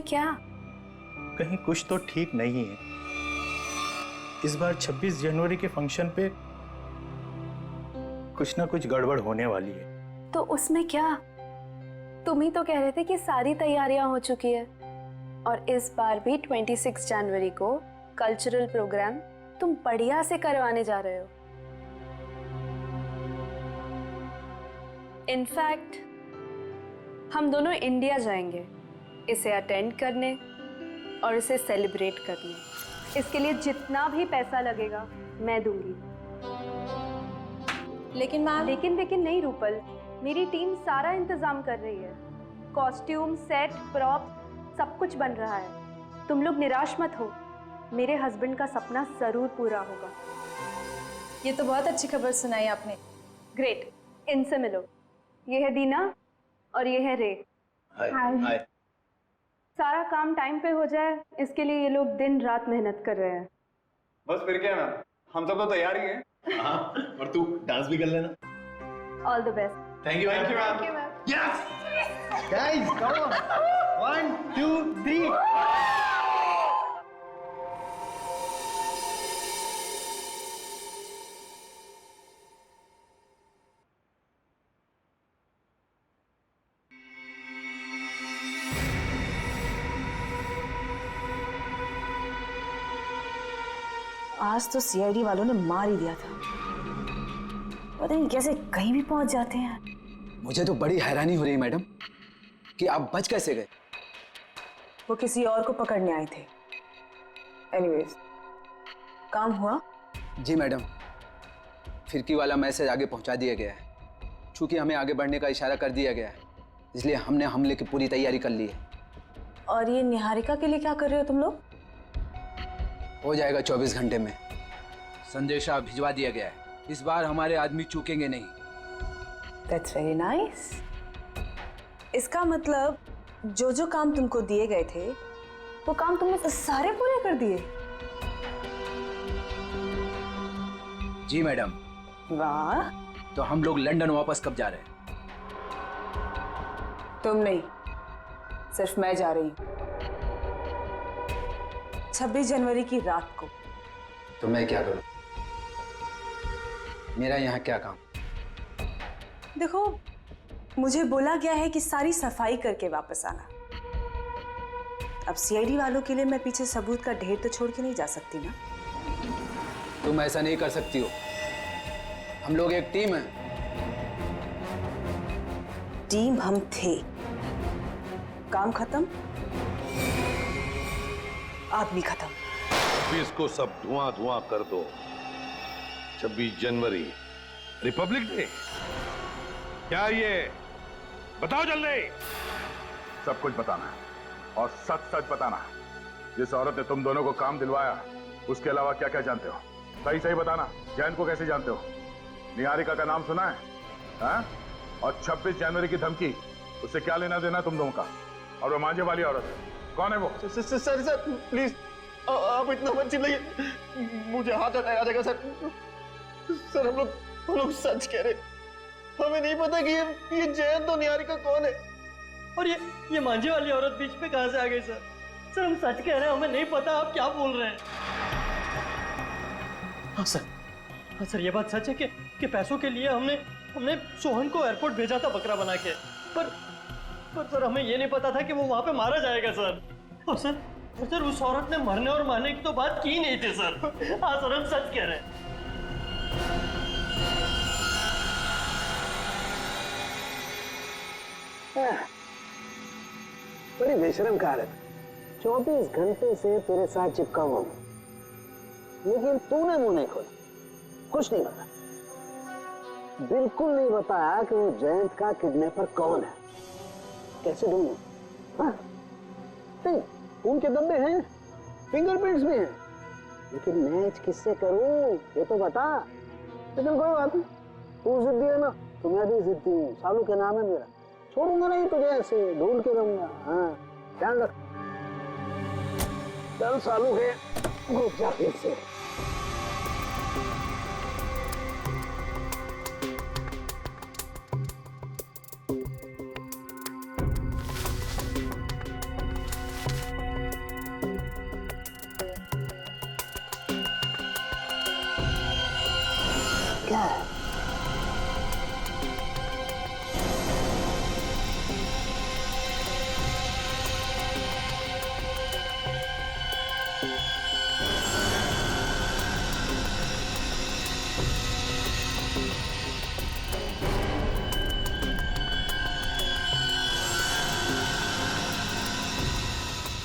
क्या? कहीं कुछ तो ठीक नहीं है। इस बार 26 जनवरी के फंक्शन पे कुछ ना कुछ गड़बड़ होने वाली है। तो उसमें क्या? तुम ही तो कह रहे थे कि सारी तैयारियां हो चुकी है, और इस बार भी 26 जनवरी को कल्चरल प्रोग्राम तुम बढ़िया से करवाने जा रहे हो। इनफैक्ट हम दोनों इंडिया जाएंगे इसे अटेंड करने और इसे सेलिब्रेट करने। इसके लिए जितना भी पैसा लगेगा मैं दूंगी। लेकिन मैम। लेकिन नहीं रूपल, मेरी टीम सारा इंतजाम कर रही है। कॉस्ट्यूम, सेट, प्रॉप सब कुछ बन रहा है। तुम लोग निराश मत हो, मेरे हस्बैंड का सपना जरूर पूरा होगा। ये तो बहुत अच्छी खबर सुनाई आपने। ग्रेट, इनसे मिलो। ये है दीना और ये है रे। हाय। सारा काम टाइम पे हो जाए, इसके लिए ये लोग दिन रात मेहनत कर रहे हैं। बस फिर क्या मैम, हम सब तो तैयार ही हैं। हाँ, और तू डांस भी कर लेना। All the best. Thank you ma'am. Yes guys, come on. 1 2 3। आज तो सीआईडी वालों ने मार ही दिया था। पता नहीं कैसे कहीं भी पहुंच जाते हैं। मुझे तो बड़ी हैरानी हो रही है मैडम कि आप बच कैसे गए। वो किसी और को पकड़ने आए थे। एनीवेज, काम हुआ? जी मैडम, फिरकी वाला मैसेज आगे पहुंचा दिया गया है। चूंकि हमें आगे बढ़ने का इशारा कर दिया गया है, इसलिए हमने हमले की पूरी तैयारी कर ली है। और ये निहारिका के लिए क्या कर रहे हो तुम लोग? हो जाएगा 24 घंटे में। संदेशा भिजवा दिया गया है। इस बार हमारे आदमी चूकेंगे नहीं। That's very nice. इसका मतलब जो जो काम तुमको दिए गए थे वो काम तुमने सारे पूरे कर दिए? जी मैडम। वाह। तो हम लोग लंदन वापस कब जा रहे हैं? तुम नहीं, सिर्फ मैं जा रही हूँ 26 जनवरी की रात को। तो मैं क्या करूं? मेरा यहाँ क्या काम? देखो, मुझे बोला गया है कि सारी सफाई करके वापस आना। अब सीआईडी वालों के लिए मैं पीछे सबूत का ढेर तो छोड़ के नहीं जा सकती ना। तुम ऐसा नहीं कर सकती हो। हम लोग एक टीम है। टीम हम थे, काम खत्म, आदमी खत्म। इसको सब धुआं धुआं कर दो। 26 जनवरी रिपब्लिक डे। क्या ये बताओ जल्दी। सब कुछ बताना है और सच सच बताना है। जिस औरत ने तुम दोनों को काम दिलवाया उसके अलावा क्या क्या जानते हो? सही सही बताना। जैन को कैसे जानते हो? निहारिका का नाम सुना है? हाँ? और 26 जनवरी की धमकी, उससे क्या लेना देना तुम दोनों का? और वो मांझे वाली औरत कौन है वो? सर प्लीज आप इतना मत चिल्लाइए, मुझे हाथ आ जाएगा सर। सर हम लोग सच कह रहे, हमें नहीं पता कि ये जयंत और निहारिका कौन है। और ये मांझे वाली औरत बीच में कहां से आ गई सर? सर हम सच कह रहे हैं, हमें नहीं पता आप क्या बोल रहे हैं। हाँ सर ये बात सच है कि पैसों के लिए हमने सोहन को एयरपोर्ट भेजा था बकरा बना के, पर सर हमें ये नहीं पता था कि वो वहां पे मारा जाएगा सर। और सर उस औरत ने मरने और मारने की तो बात की नहीं थी सर। हाँ सर हम सच कह रहे हैं। बड़ी बेशरम कहावत। 24 घंटे से तेरे साथ चिपका हुआ हूं, लेकिन तूने मुंह नहीं खोला, कुछ नहीं बताया, बिल्कुल नहीं बताया कि वो जयंत का किडनैपर कौन है। कैसे ढूंढूं? हाँ? नहीं, उनके दब्बे हैं, फिंगरप्रिंट्स भी हैं, लेकिन मैच किससे करूं ये तो बता। लेकिन कोई बात नहीं, तू जिद्दी है ना तो मैं भी जिद्दी हूँ। सालू के नाम है मेरा, छोड़ूंगा नहीं तुझे, ऐसे ढूंढ के रहूंगा। हाँ ध्यान रख। चल सालू के घुस जा फिर से। क्या है?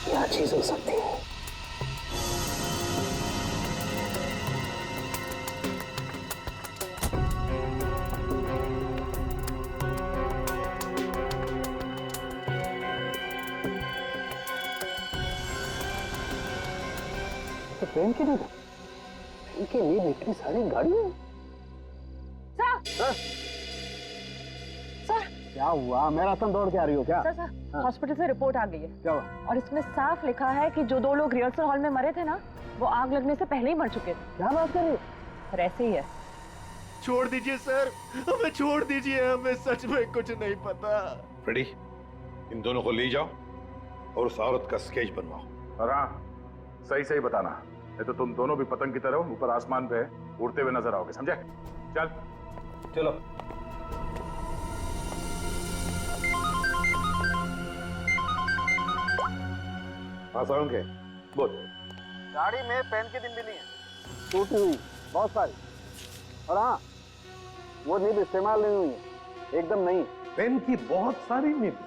क्या चीज हो सकती है? तो पेन के लिए इनके लिए इतनी सारी गाड़ियां। सर क्या हुआ? मैराथन दौड़ के आ रही हो क्या? सर हॉस्पिटल से रिपोर्ट आ गई है। क्या हुआ? और इसमें साफ लिखा है कि जो 2 लोग रिहर्सल हॉल में मरे थे ना, वो आग लगने से पहले ही मर चुके थे। क्या बात कर रही हो? सर ऐसे ही है। छोड़ दीजिए सर, हमें छोड़ दीजिए, हमें सच में कुछ नहीं पता। फ्रेडी, इन दोनों को ले जाओ और उस औरत का स्केच बनवाओ। और हाँ, सही सही बताना, नहीं तो तुम दोनों भी पतंग की तरह ऊपर आसमान पे उड़ते हुए नजर आओगे, समझे? चल चलो। हाँ साउंड के बोल। गाड़ी में पेन की डिब्बी नहीं है, टूटी हुई बहुत सारी। और हाँ, वो निब इस्तेमाल नहीं हुई है, एकदम नहीं। पेन की बहुत सारी निब।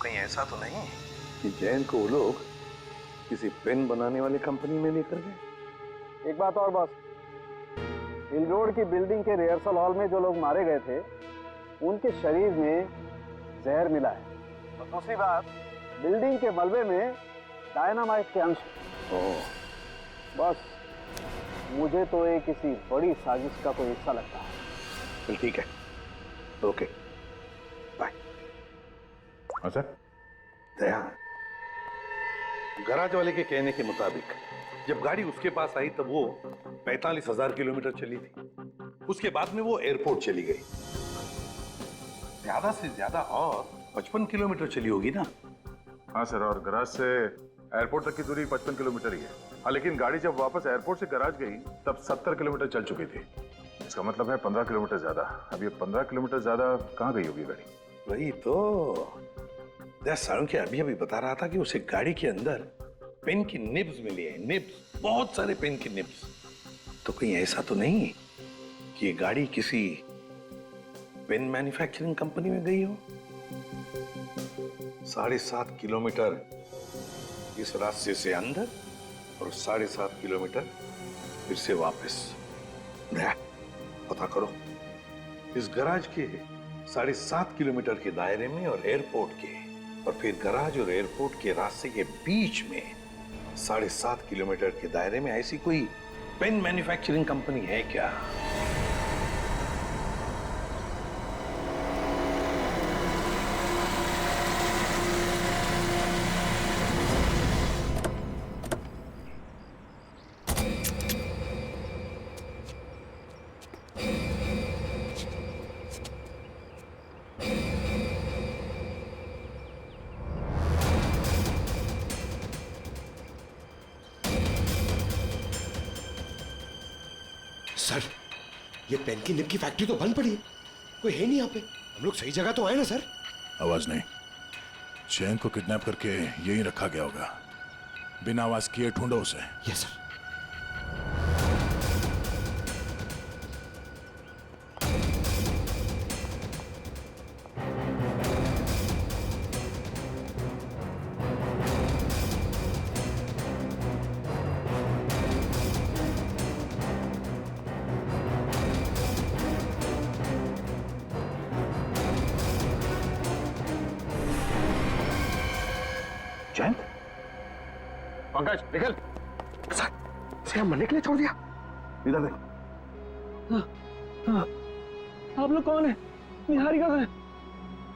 कहीं ऐसा तो नहीं कि जैन को वो लोग किसी पेन बनाने वाली कंपनी में लेकर गए। एक बात और बॉस, हिल रोड की बिल्डिंग के रिहर्सल हॉल में जो लोग मारे गए थे उनके शरीर में जहर मिला है। और दूसरी बात, बिल्डिंग के मलबे में डायनामाइट के अंश। बस मुझे तो ये किसी बड़ी साजिश का कोई हिस्सा लगता है। चल ठीक है, ओके बाय। हाँ सर। दया, गराज वाले के कहने के मुताबिक जब गाड़ी उसके पास आई तब वो 45,000 किलोमीटर चली थी। उसके बाद में वो एयरपोर्ट चली गई। ज्यादा से ज्यादा और 55 किलोमीटर चली होगी ना? हाँ सर, और गराज से एयरपोर्ट तक की दूरी 55 किलोमीटर ही है। हाँ, लेकिन गाड़ी जब वापस एयरपोर्ट से गराज गई तब 70 किलोमीटर चल चुकी थी। इसका मतलब है 15 किलोमीटर ज्यादा। अब ये 15 किलोमीटर ज्यादा कहाँ गई होगी गाड़ी? वही तो सारुंखे अभी अभी बता रहा था कि उसे गाड़ी के अंदर पेन की निब्स मिली है। निब्स, बहुत सारे पेन की निब्स। तो कहीं ऐसा तो नहीं कि ये गाड़ी किसी पेन मैन्युफैक्चरिंग कंपनी में गई हो? 7.5 किलोमीटर इस रास्ते से अंदर और 7.5 किलोमीटर फिर से वापस। पता करो इस गराज के 7.5 किलोमीटर के दायरे में और एयरपोर्ट के, और फिर गराज और एयरपोर्ट के रास्ते के बीच में 7.5 किलोमीटर के दायरे में ऐसी कोई पेन मैन्युफैक्चरिंग कंपनी है क्या? सर, ये पेन की निब की फैक्ट्री तो बंद पड़ी है, कोई है नहीं यहाँ पे। हम लोग सही जगह तो आए ना सर? आवाज नहीं। जैन को किडनैप करके यहीं रखा गया होगा। बिना आवाज किए ढूंढो उसे। Yes sir. जयंत, पंकज निकल। सर, इसे हम मरने के लिए छोड़ दिया? इधर देख। आप लोग कौन है? निहारिका कहाँ है?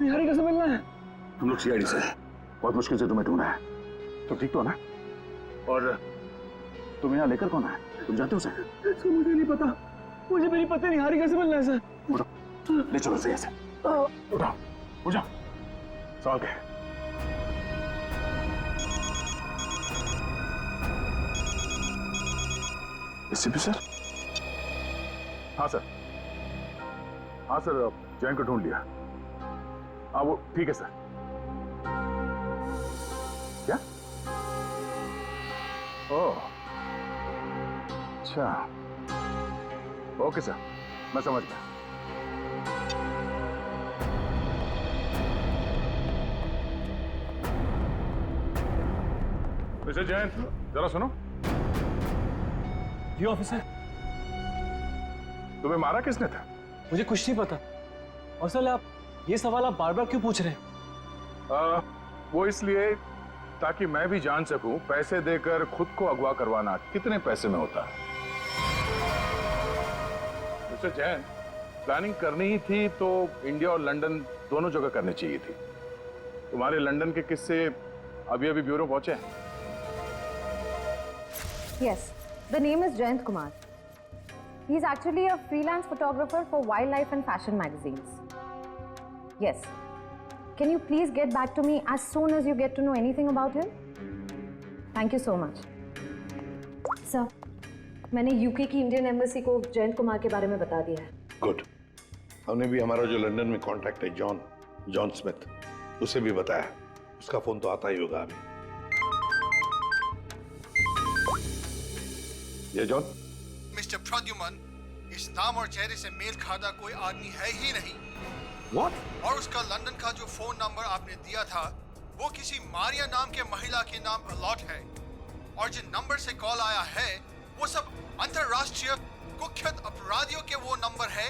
निहारिका से मिलना है। हम लोग सीआईडी से हैं। बहुत मुश्किल से तुम्हें ढूंढा है। तो ठीक तो है ना? और तुम यहाँ लेकर कौन आए? तुम जानते हो सर? सर मुझे नहीं पता, मुझे मेरी पत्नी निहारिका से मिलना है सर। उठो, ले चलो से। उठाओ, उठ जाओ। सवाल क्या है? ACP sir? हाँ सर, हाँ सर, जैन को ढूंढ लिया। हाँ वो ठीक है सर। क्या? ओह, अच्छा, ओके सर, मैं समझ गया। मिस्टर जैन, जरा सुनो। जी ऑफिसर। तुम्हें मारा किसने था? मुझे कुछ नहीं पता। और सर आप ये सवाल आप बार बार क्यों पूछ रहे हैं? वो इसलिए ताकि मैं भी जान सकूं पैसे देकर खुद को अगवा करवाना कितने पैसे में होता है। मिस्टर जैन, प्लानिंग करनी ही थी तो इंडिया और लंदन दोनों जगह करनी चाहिए थी। तुम्हारे लंदन के किस्से अभी अभी ब्यूरो पहुंचे हैं। Yes, the name is Jayant Kumar. He is actually a freelance photographer for wildlife and fashion magazines. Yes. Can you please get back to me as soon as you get to know anything about him? Thank you so much. Sir, मैंने UK की Indian embassy को जयंत कुमार के बारे में बता दिया है। Good. हमने भी हमारा जो लंदन में कॉन्टैक्ट है जॉन स्मिथ, उसे भी बताया। उसका फोन तो आता ही होगा अभी। ये जॉन? मिस्टर प्रद्युमन, इस नाम और चेहरे से मेल खाता कोई आदमी है ही नहीं। What? और उसका लंदन का जो फोन नंबर आपने दिया था वो किसी मारिया नाम के महिला के नाम अलॉट है और जिन नंबर से कॉल आया है वो सब अंतरराष्ट्रीय कुख्यात अपराधियों के वो नंबर है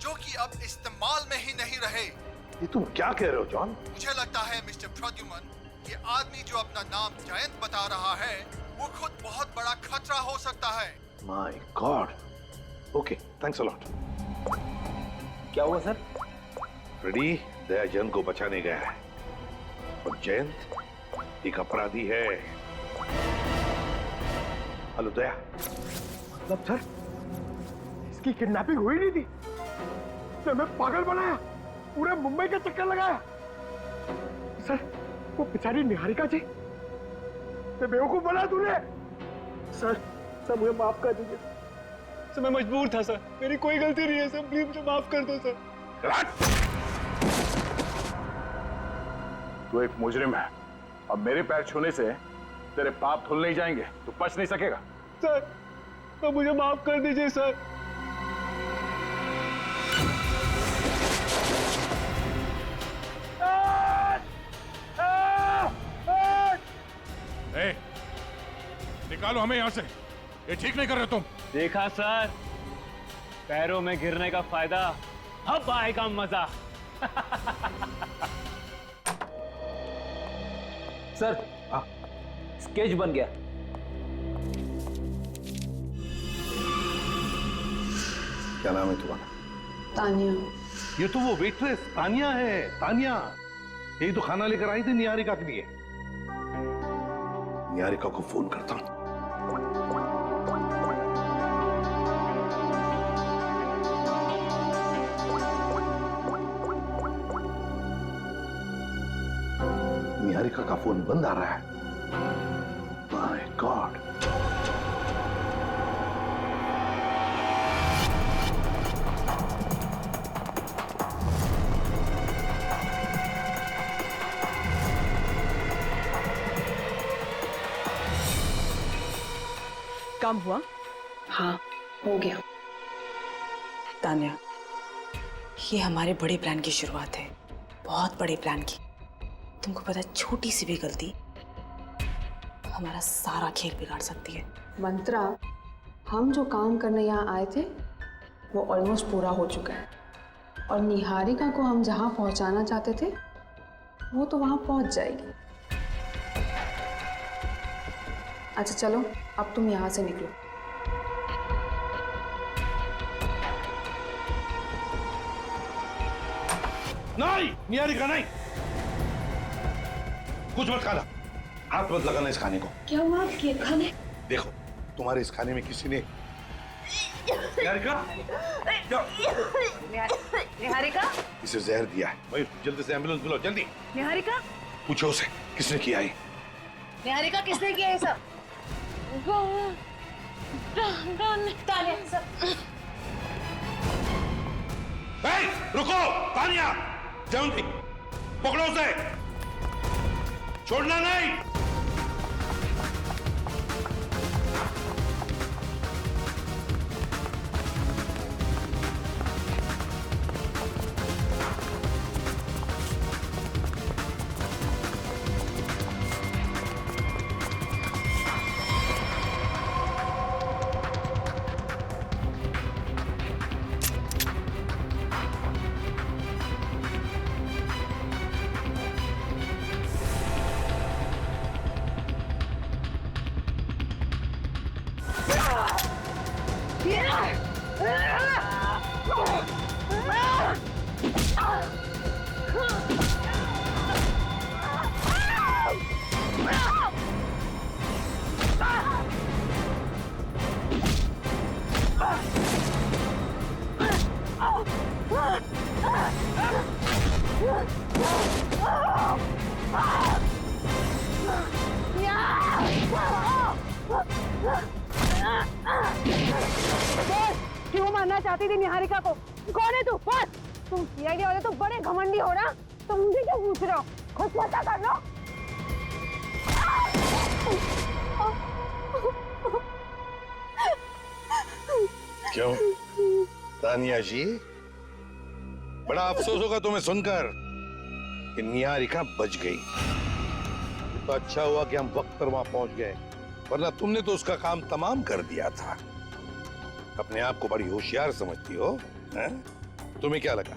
जो कि अब इस्तेमाल में ही नहीं रहे। ये तुम क्या कह रहे हो जॉन? मुझे लगता है मिस्टर प्रद्युमन, ये आदमी जो अपना नाम जयंत बता रहा है वो खुद बहुत बड़ा खतरा हो सकता है। My God. Okay, thanks a lot. क्या हुआ सर? फ्रेडी दया जयंत को बचाने गया है और जयंत एक अपराधी है। हेलो दया। मतलब सर इसकी किडनैपिंग हुई नहीं थी, तो मैं पागल बनाया, पूरे मुंबई का चक्कर लगाया। सर वो बेचारी निहारिका जी, मैं बेवकूफ बना तूने। सर मुझे माफ कर दीजिए सर, मैं मजबूर था सर, मेरी कोई गलती नहीं है सर, प्लीज मुझे माफ कर दो सर। तू एक मुजरिम है, अब मेरे पैर छूने से तेरे पाप धुल नहीं जाएंगे, तू बच नहीं सकेगा। सर तो मुझे माफ कर दीजिए सर। ए, निकालो हमें यहाँ से, ये ठीक नहीं कर रहे तुम। देखा सर, पैरों में गिरने का फायदा, अब आएगा मजा। सर स्केच बन गया। क्या नाम है तुम्हारा? तानिया। ये तो वो वेट्रेस तानिया है। तानिया यही तो खाना लेकर आई थी निहारिका के लिए। निहारिका को फोन करता हूं। निहारिका का फोन बंद आ रहा है। My God. काम हुआ? हाँ हो गया। तान्या, ये हमारे बड़े प्लान की शुरुआत है, बहुत बड़े प्लान की। तुमको पता है छोटी सी भी गलती हमारा सारा खेल बिगाड़ सकती है। मंत्रा, हम जो काम करने यहाँ आए थे वो ऑलमोस्ट पूरा हो चुका है और निहारिका को हम जहाँ पहुँचाना चाहते थे वो तो वहाँ पहुँच जाएगी। अच्छा चलो अब तुम यहाँ से निकलो। नहीं निहारिका नहीं, कुछ मत खाना, हाथ मत लगाना इस खाने को। क्या हुआ आपके खाने? देखो तुम्हारे इस खाने में किसी ने निहारिका निहारिका इसे जहर दिया है। भाई जल्दी से एम्बुलेंस बुलाओ, जल्दी। निहारिका पूछो उसे किसने किया है। निहारिका किसने किया है सब? रुको तानिया, जयंती पकड़ो उसे, छोड़ना नहीं। क्यों मारना चाहती थी निहारिका को? कौन है तू? बस तुम सीआईडी वाले तो बड़े घमंडी हो ना, तो मुझे क्यों पूछ रहे हो? खुद पता कर लो। क्यों तानिया जी, बड़ा अफसोस होगा तुम्हें सुनकर कि निहारिका बच गई। तो अच्छा हुआ कि हम वक्त पर वहां पहुंच गए, वरना तुमने तो उसका काम तमाम कर दिया था। अपने आप को बड़ी होशियार समझती हो, हैं? तुम्हें क्या लगा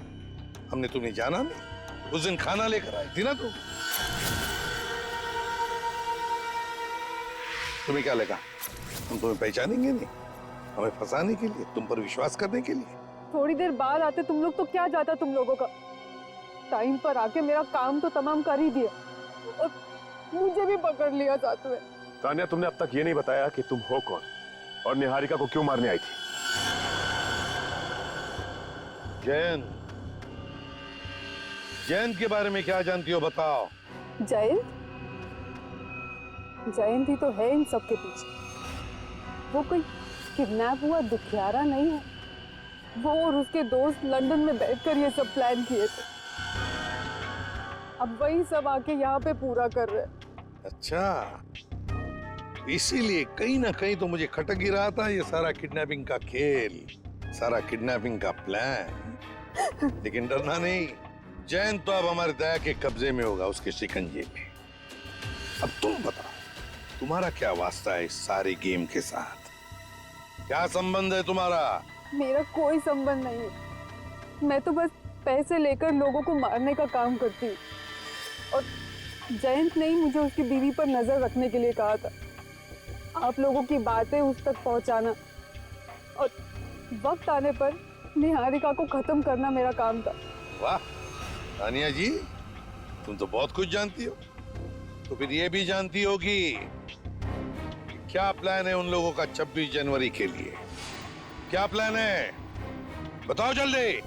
हमने तुम्हें जाना नहीं? उस दिन खाना लेकर आई थी ना तुम। तुम्हें क्या लगा हम तुम्हें पहचानेंगे नहीं? हमें फंसाने के लिए, तुम पर विश्वास करने के लिए। थोड़ी देर बाद आते तुम लोग तो क्या जाता तुम लोगों का। टाइम पर आके मेरा काम तो तमाम कर ही दिया और मुझे भी पकड़ लिया साथ में। तानिया, तुमने अब तक ये नहीं बताया कि तुम हो कौन और निहारिका को क्यों मारने आई थी? जयंत, जयंत के बारे में क्या जानती हो बताओ। जयंत? जयंत ही तो है इन सब के पीछे। वो कोई किडनैप हुआ दुखियारा नहीं है। वो और उसके दोस्त लंदन में बैठकर ये सब प्लान किए थे। अब वही सब आके यहाँ पे पूरा कर रहे हैं। अच्छा, इसीलिए कहीं ना कहीं तो मुझे खटक ही रहा था ये सारा किडनैपिंग का खेल, सारा किडनैपिंग का प्लान। लेकिन डरना नहीं, जयंत तो अब हमारे दया के कब्जे में होगा, उसके शिकंजे में। अब तुम बताओ, तुम्हारा क्या वास्ता है इस सारे गेम के साथ? क्या संबंध है तुम्हारा? मेरा कोई संबंध नहीं है। मैं तो बस पैसे लेकर लोगों को मारने का काम करती हूँ। और जयंत ने ही मुझे उसकी बीवी पर नजर रखने के लिए कहा था। आप लोगों की बातें उस तक पहुंचाना और वक्त आने पर निहारिका को खत्म करना मेरा काम था। वाह तानिया जी, तुम तो बहुत कुछ जानती हो। तो फिर ये भी जानती होगी क्या प्लान है उन लोगों का 26 जनवरी के लिए? क्या प्लान है बताओ जल्दी।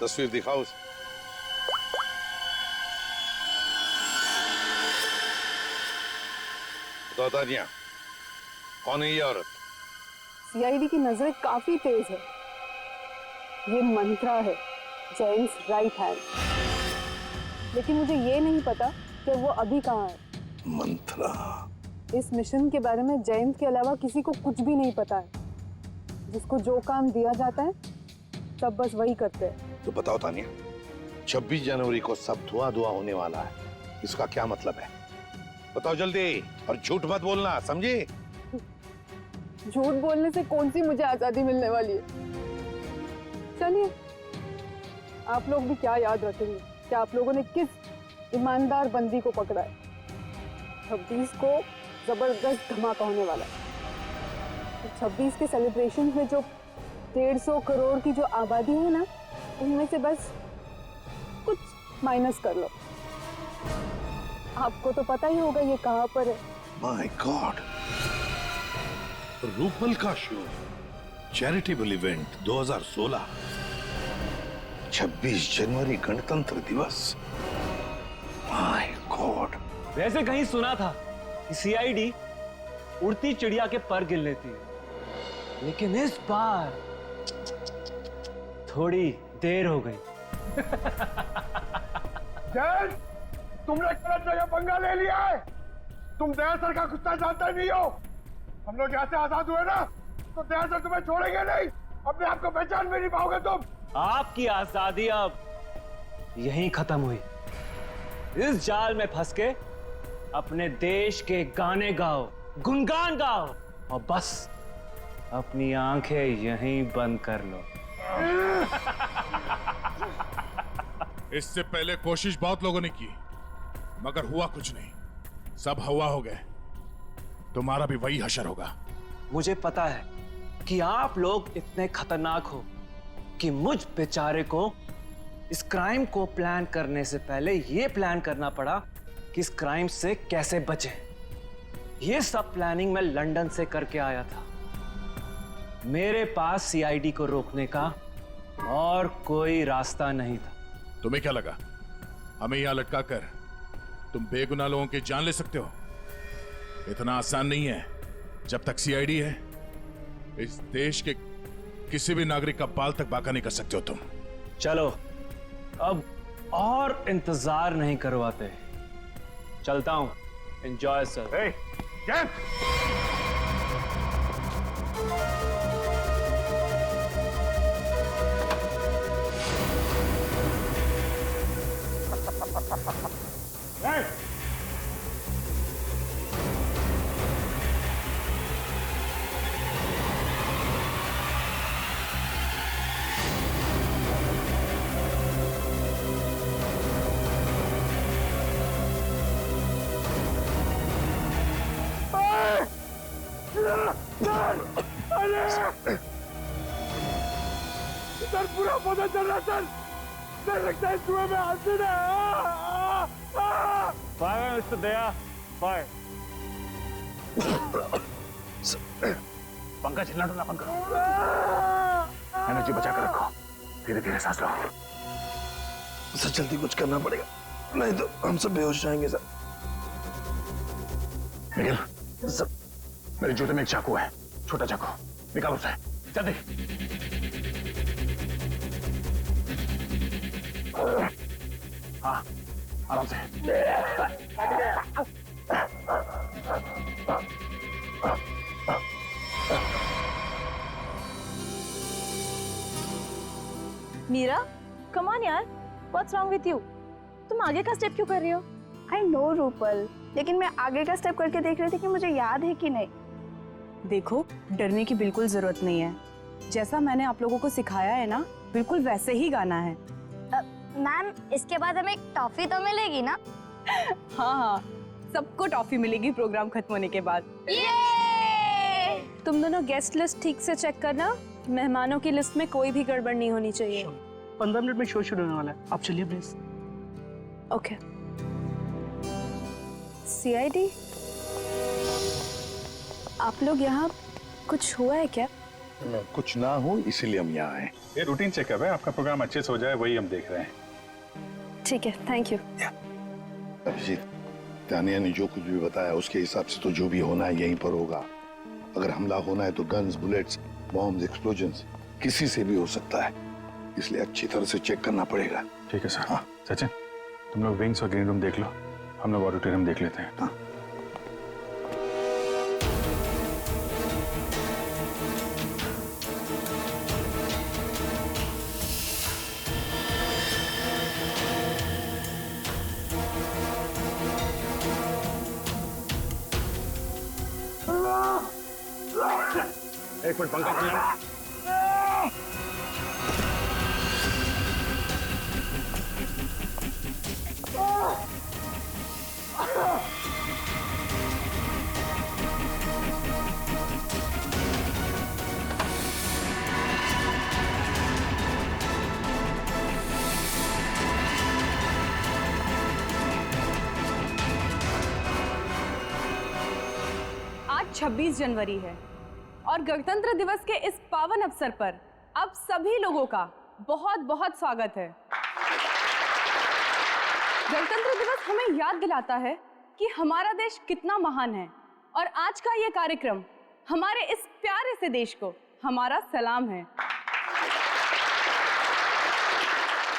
तस्वीर दिखाओ उसे। बताओ तानिया, कौन है ये औरत? सीआईडी की नजरें काफी तेज है। ये मंत्रा है, जयंत राइट हैंड। लेकिन मुझे ये नहीं पता कि वो अभी कहाँ है। मंत्रा? इस मिशन के बारे में जयंत के अलावा किसी को कुछ भी नहीं पता है। जिसको जो काम दिया जाता है सब बस वही करते हैं। तो बताओ तानिया, 26 जनवरी को सब धुआं धुआं होने वाला है, इसका क्या मतलब है? बताओ जल्दी, और झूठ मत बोलना, समझे? झूठ बोलने से कौन सी मुझे आजादी मिलने वाली है। चलिए, आप लोग भी क्या याद रखेंगे कि आप लोगों ने किस ईमानदार बंदी को पकड़ा है। 26 को जबरदस्त धमाका होने वाला है। 26 के सेलिब्रेशन में जो 150 करोड़ की जो आबादी है ना, उनमें से बस कुछ माइनस कर लो। आपको तो पता ही होगा ये कहाँ पर है। माय गॉड, रूपल का शो, चैरिटेबल इवेंट 2016, 26 जनवरी गणतंत्र दिवस। My God. वैसे कहीं सुना था कि सीआईडी उड़ती चिड़िया के पर गिन लेती है, लेकिन इस बार थोड़ी देर हो गई। जैन, तुमने गलत जगह पंगा ले लिया है। तुम दया सर का कुत्ता जानते नहीं हो। हम लोग यहाँ से आजाद हुए ना, तो दया सर तुम्हें छोड़ेंगे नहीं। अपने आप को पहचान भी नहीं पाओगे तुम। आपकी आजादी अब यहीं खत्म हुई। इस जाल में फंस के अपने देश के गाने गाओ, गुनगान गाओ और बस अपनी आंखें यहीं बंद कर लो। इससे पहले कोशिश बहुत लोगों ने की, मगर हुआ कुछ नहीं। सब हवा हो गए। तुम्हारा भी वही हशर होगा। मुझे पता है कि आप लोग इतने खतरनाक हो कि मुझ बेचारे को इस क्राइम को प्लान करने से पहले ये प्लान करना पड़ा कि इस क्राइम से कैसे बचे। ये सब प्लानिंग मैं लंदन से करके आया था। मेरे पास सीआईडी को रोकने का और कोई रास्ता नहीं था। तुम्हें क्या लगा हमें यहां लटका कर तुम बेगुनाह लोगों की जान ले सकते हो? इतना आसान नहीं है। जब तक सीआईडी है, इस देश के किसी भी नागरिक का बाल तक बाका नहीं कर सकते हो तुम। चलो, अब और इंतजार नहीं करवाते, चलता हूं। Enjoy sir. Ha ha ha ha ha! Sir पूरा पता चल रहा सर। सर लगता है कुएं में एसिड है। फायर मिस्टर दया, फायर। पंकज हिलना डुलना बंद करो, एनर्जी बचा कर रखो, धीरे धीरे सांस लो। सर जल्दी कुछ करना पड़ेगा, नहीं तो हम सब बेहोश जाएंगे सर। निखिल, सर मेरे जूते में एक चाकू है, छोटा चाकू, निकालो उसे जल्दी। हाँ आराम से। मीरा, कम ऑन यार, व्हाट्स रॉन्ग विथ यू? तुम आगे का स्टेप क्यों कर रही हो? आई नो रूपल, लेकिन मैं आगे का स्टेप करके देख रही थी कि मुझे याद है कि नहीं। देखो, डरने की बिल्कुल जरूरत नहीं है। जैसा मैंने आप लोगों को सिखाया है ना, बिल्कुल वैसे ही गाना है। मैम, इसके बाद हमें टॉफी तो मिलेगी ना? हाँ हाँ, सबको टॉफी मिलेगी प्रोग्राम खत्म होने के बाद। तुम दोनों गेस्ट लिस्ट ठीक से चेक करना, मेहमानों की लिस्ट में कोई भी गड़बड़ नहीं होनी चाहिए। 15 मिनट में शो शुरू होने वाला है, आप चलिए प्लीज। ओके। सीआईडी, आप लोग यहाँ, कुछ हुआ है क्या? कुछ ना हो इसीलिए हम यहाँ आए। ये रूटीन चेकअप है, आपका प्रोग्राम अच्छे से हो जाए वही हम देख रहे हैं। ठीक है, थैंक यू। अभिजीत, तानिया ने जो कुछ भी बताया उसके हिसाब से तो जो भी होना है यहीं पर होगा। अगर हमला होना है तो गन्स, बुलेट्स, बॉम्ब्स, एक्सप्लोजन्स किसी से भी हो सकता है, इसलिए अच्छी तरह से चेक करना पड़ेगा। ठीक है सर। हाँ सचिन, तुम लोग विंग्स और ग्रीन रूम देख लो, हम लोग ऑडिटोरियम देख लेते हैं। हाँ। एक मिनट पंकज, आज 26 जनवरी है और गणतंत्र दिवस के इस पावन अवसर पर आप सभी लोगों का बहुत बहुत स्वागत है। गणतंत्र दिवस हमें याद दिलाता है कि हमारा देश कितना महान है और आज का ये कार्यक्रम हमारे इस प्यारे से देश को हमारा सलाम है।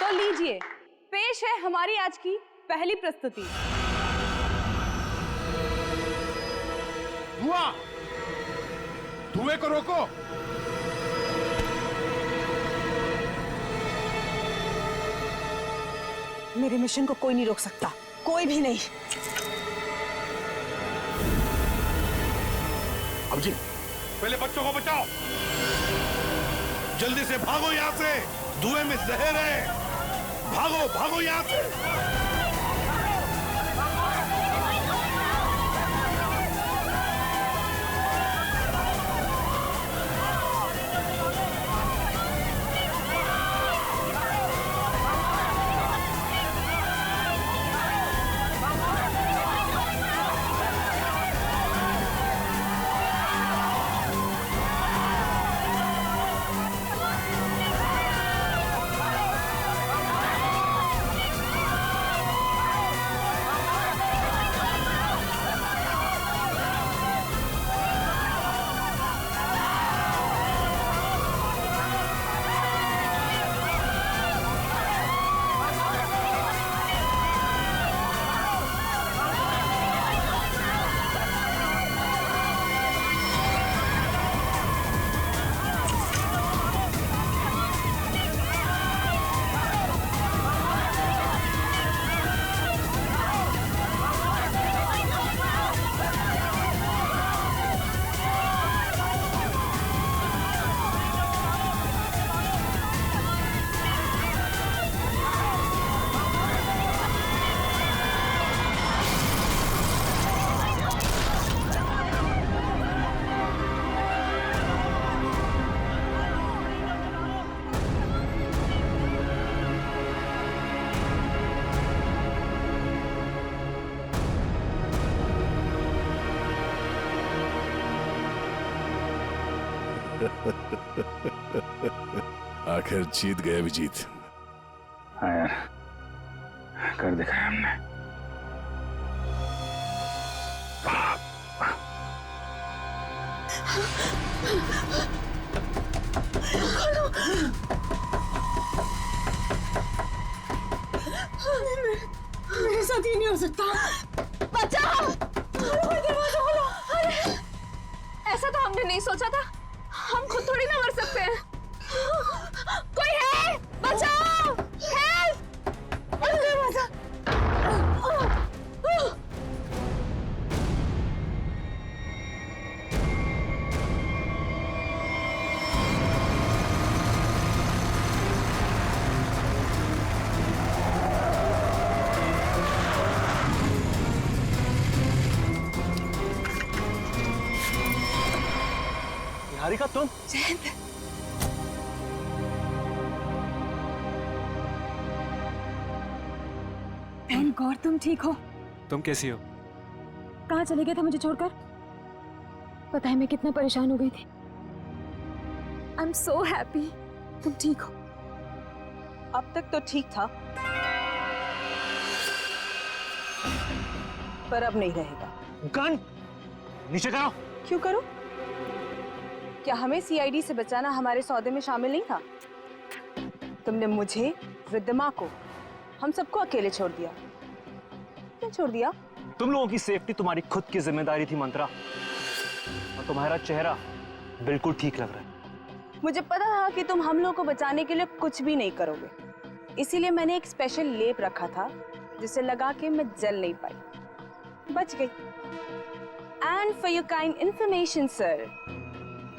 तो लीजिए, पेश है हमारी आज की पहली प्रस्तुति। धुआं, धुएं को रोको। मेरे मिशन को कोई नहीं रोक सकता, कोई भी नहीं। अभिजीत, पहले बच्चों को बचाओ, जल्दी से भागो यहाँ से, धुएं में जहर है। भागो भागो यहाँ से। आखिर जीत गए अभिजीत। हाँ यार, कर दिखाया हमने। मेरे साथ ये नहीं हो सकता। बचाओ! दरवाजा खोलो! अरे, ऐसा तो हमने नहीं सोचा था। हम खुद थोड़ी ना मर सकते हैं। कोई है? बचाओ! हेल्प! दरवाजा! निहारिका तुम? जयंत! थैंक गॉड तुम ठीक हो। तुम कैसी हो? कहाँ चले गए थे मुझे छोड़कर? पता है मैं कितना परेशान हो गई थी। आई एम सो हैप्पी तुम ठीक हो। अब तक तो ठीक था, पर अब नहीं रहेगा। गन नीचे करो। क्यों करो? क्या हमें सीआईडी से बचाना हमारे सौदे में शामिल नहीं था? तुमने मुझे, रिद्धिमा को, हम सबको अकेले छोड़ दिया। क्यों छोड़ दिया? तुम लोगों की सेफ्टी तुम्हारी खुद की जिम्मेदारी थी मंत्रा, और तुम्हारा चेहरा बिल्कुल ठीक लग रहा है। मुझे पता था कि तुम हम लोगों को बचाने के लिए कुछ भी नहीं करोगे, इसीलिए मैंने एक स्पेशल लेप रखा था जिसे लगा के मैं जल नहीं पाई, बच गई। And for your kind information sir,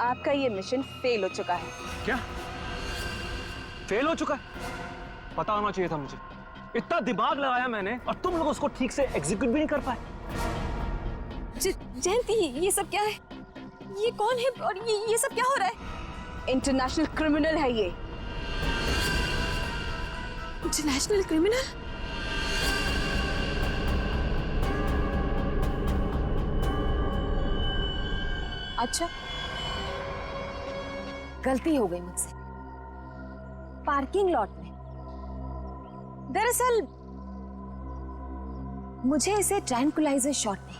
आपका ये मिशन फेल हो चुका है। क्या फेल हो चुका है? पता होना चाहिए था मुझे। इतना दिमाग लगाया मैंने और तुम लोग उसको ठीक से एग्जीक्यूट भी नहीं कर पाए। जयंती ये सब क्या है? ये कौन है और ये सब क्या हो रहा है? इंटरनेशनल क्रिमिनल है ये। International criminal? अच्छा, गलती हो गई मुझसे। पार्किंग लॉट में। दरअसल मुझे इसे ट्रैंकुलाइजर शॉट में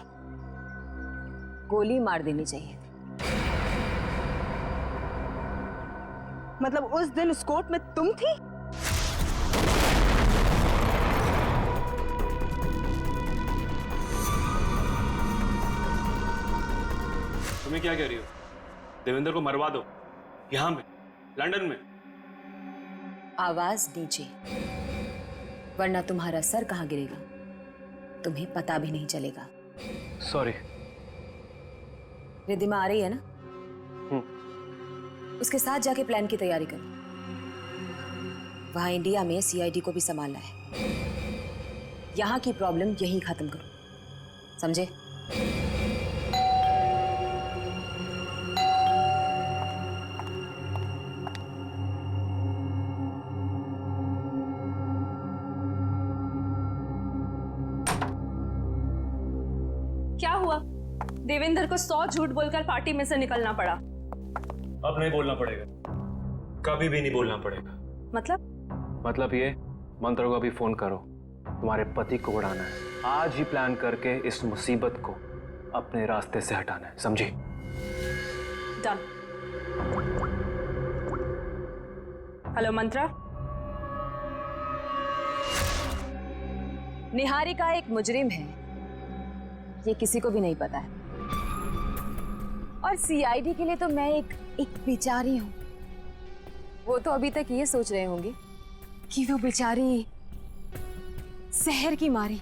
गोली मार देनी चाहिए थी। मतलब उस दिन उस कोर्ट में तुम थी? तुम्हें क्या कह रही हो? देवेंद्र को मरवा दो यहां में, लंदन में। आवाज नीचे, वरना तुम्हारा सर कहां गिरेगा तुम्हें पता भी नहीं चलेगा। सॉरी। रिद्धिमा आ रही है ना? उसके साथ जाके प्लान की तैयारी कर। वहां इंडिया में सीआईडी को भी संभालना है। यहां की प्रॉब्लम यहीं खत्म करो, समझे? क्या हुआ? देवेंद्र को 100 झूठ बोलकर पार्टी में से निकलना पड़ा। अब नहीं बोलना पड़ेगा, कभी भी नहीं बोलना पड़ेगा। मतलब ये, मंत्र को अभी फोन करो, तुम्हारे पति को उड़ाना है। आज ही प्लान करके इस मुसीबत को अपने रास्ते से हटाना है, समझी? डन। हेलो मंत्रा। निहारिका एक मुजरिम है, ये किसी को भी नहीं पता है। और सीआईडी के लिए तो मैं एक बेचारी हूं। वो तो अभी तक ये सोच रहे होंगे कि वो बेचारी शहर की मारी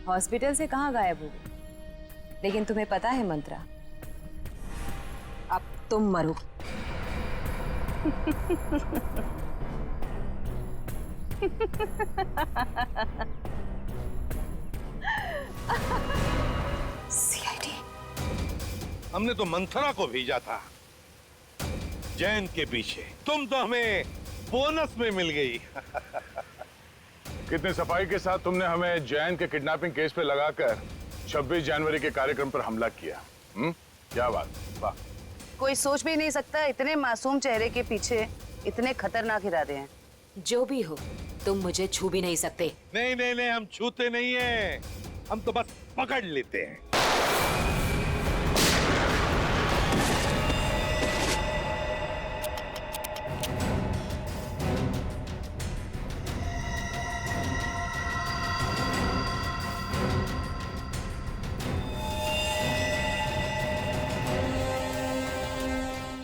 हॉस्पिटल से कहां गायब हो गई। लेकिन तुम्हें पता है मंत्रा, अब तुम मरो। सीआईडी, हमने तो मंथरा को भेजा था जैन के पीछे। तुम तो हमें बोनस में मिल गई। कितने सफाई के साथ तुमने हमें जैन के किडनैपिंग केस पे लगाकर 26 जनवरी के कार्यक्रम पर हमला किया। क्या बात, वाह। कोई सोच भी नहीं सकता इतने मासूम चेहरे के पीछे इतने खतरनाक इरादे हैं। जो भी हो, तुम मुझे छू भी नहीं सकते। नहीं नहीं नहीं, हम छूते नहीं हैं, हम तो बस पकड़ लेते हैं।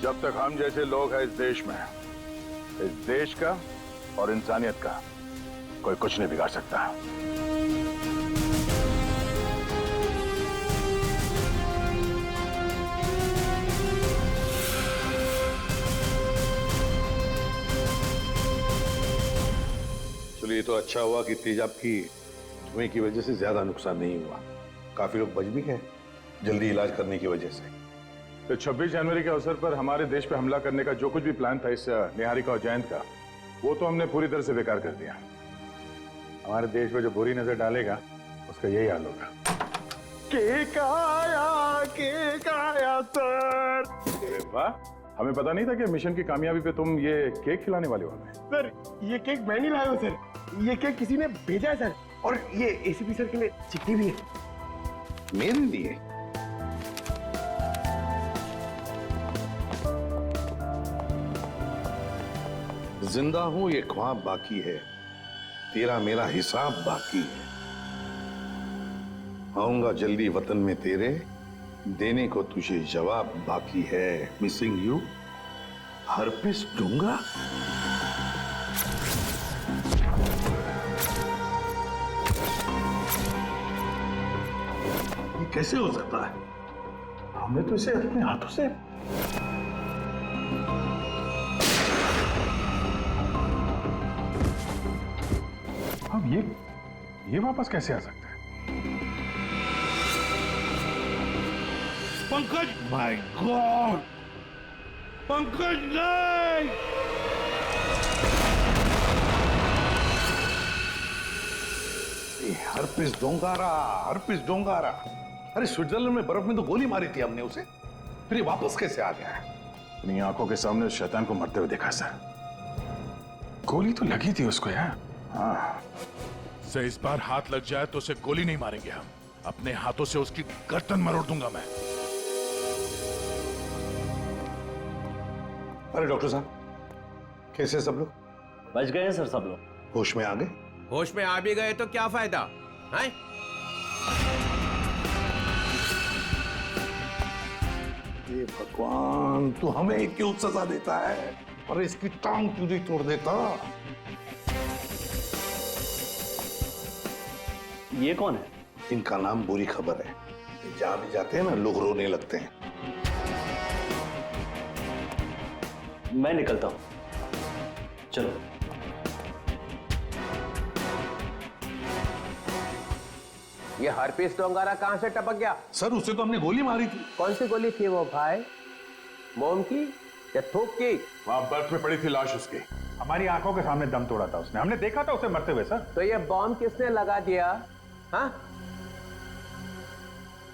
जब तक हम जैसे लोग हैं इस देश में, इस देश का और इंसानियत का कोई कुछ नहीं बिगाड़ सकता। चलिए, तो अच्छा हुआ कि तेजाब की धुएं की वजह से ज्यादा नुकसान नहीं हुआ। काफी लोग बच भी गए जल्दी इलाज करने की वजह से। तो 26 जनवरी के अवसर पर हमारे देश पे हमला करने का जो कुछ भी प्लान था इस निहारिका और जयंत का, वो तो हमने पूरी तरह से बेकार कर दिया। हमारे देश पे जो बुरी नजर डालेगा उसका यही हाल होगा। केक आया सर। अरे वाह, हमें पता नहीं था कि मिशन की कामयाबी पे तुम ये केक खिलाने वाले हो हमें। सर ये केक मैं नहीं लाया हूँ सर, ये केक किसी ने भेजा है सर, और ये एसीपी सर के लिए चिट्ठी भी है। मेरे लिए? जिंदा हूं ये ख्वाब बाकी है, तेरा मेरा हिसाब बाकी है। आऊंगा जल्दी वतन में तेरे, देने को तुझे जवाब बाकी है। मिसिंग यू, हरपिस दूंगा। ये कैसे हो सकता है? हमने तो इसे अपने हाथों से अब ये वापस कैसे आ सकता है? पंकज, माय गॉड, पंकज नहीं! Herpes डोंगारा, herpes डोंगारा। अरे स्विट्जरलैंड में बर्फ में तो गोली मारी थी हमने उसे, फिर ये वापस कैसे आ गया है? अपनी आंखों के सामने उस शैतान को मरते हुए देखा सर। गोली तो लगी थी उसको यार। हाँ, से इस बार हाथ लग जाए तो उसे गोली नहीं मारेंगे हम, अपने हाथों से उसकी गर्दन मरोड़ दूंगा मैं। अरे डॉक्टर साहब, कैसे सब लोग? बच गए हैं सर सब लोग। होश में आ गए? होश में आ भी गए तो क्या फायदा है? ये भगवान, तू हमें क्यों सजा देता है? अरे इसकी टांग क्यों नहीं तोड़ देता? ये कौन है? इनका नाम बुरी खबर है। जहां भी जाते हैं ना लोग रोने लगते हैं। मैं निकलता हूं, चलो। ये हरपिस डोंगारा कहां से टपक गया? सर उसे तो हमने गोली मारी थी। कौन सी गोली थी वो भाई? मोम की या थूक की? वहां बर्फ में पड़ी थी लाश उसकी, हमारी आंखों के सामने दम तोड़ा था उसने, हमने देखा था उसे मरते हुए सर। तो ये बॉम्ब किसने लगा दिया? हाँ,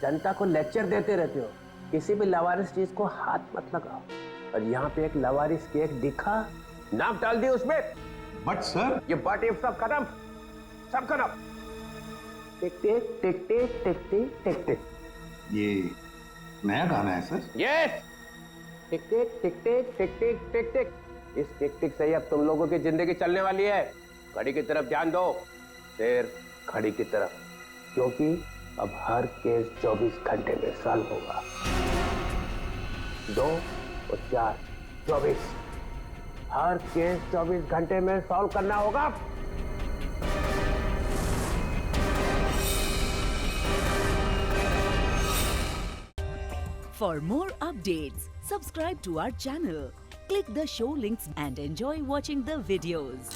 जनता को लेक्चर देते रहते हो, किसी भी लवारिस चीज को हाथ मत लगाओ। और यहाँ पे एक लवारिस केक दिखा, नाम डाल दी उसमें। बट सर, ये बट इफ सब खत्म, सब खत्म। टिक टिक टिक टिक टिक टिक टिक टिक। ये नया गाना है सर? यस, टिक टिक टिक टिक टिक टिक टिक टिक। इस टिक टिक से ही अब तुम लोगों की जिंदगी चलने वाली है। घड़ी की तरफ ध्यान दो, फिर घड़ी की तरफ, क्योंकि अब हर केस 24 घंटे में सॉल्व होगा। 2 और 4, 24। हर केस 24 घंटे में सॉल्व करना होगा। For more updates, subscribe to our channel, click the show links and enjoy watching the videos.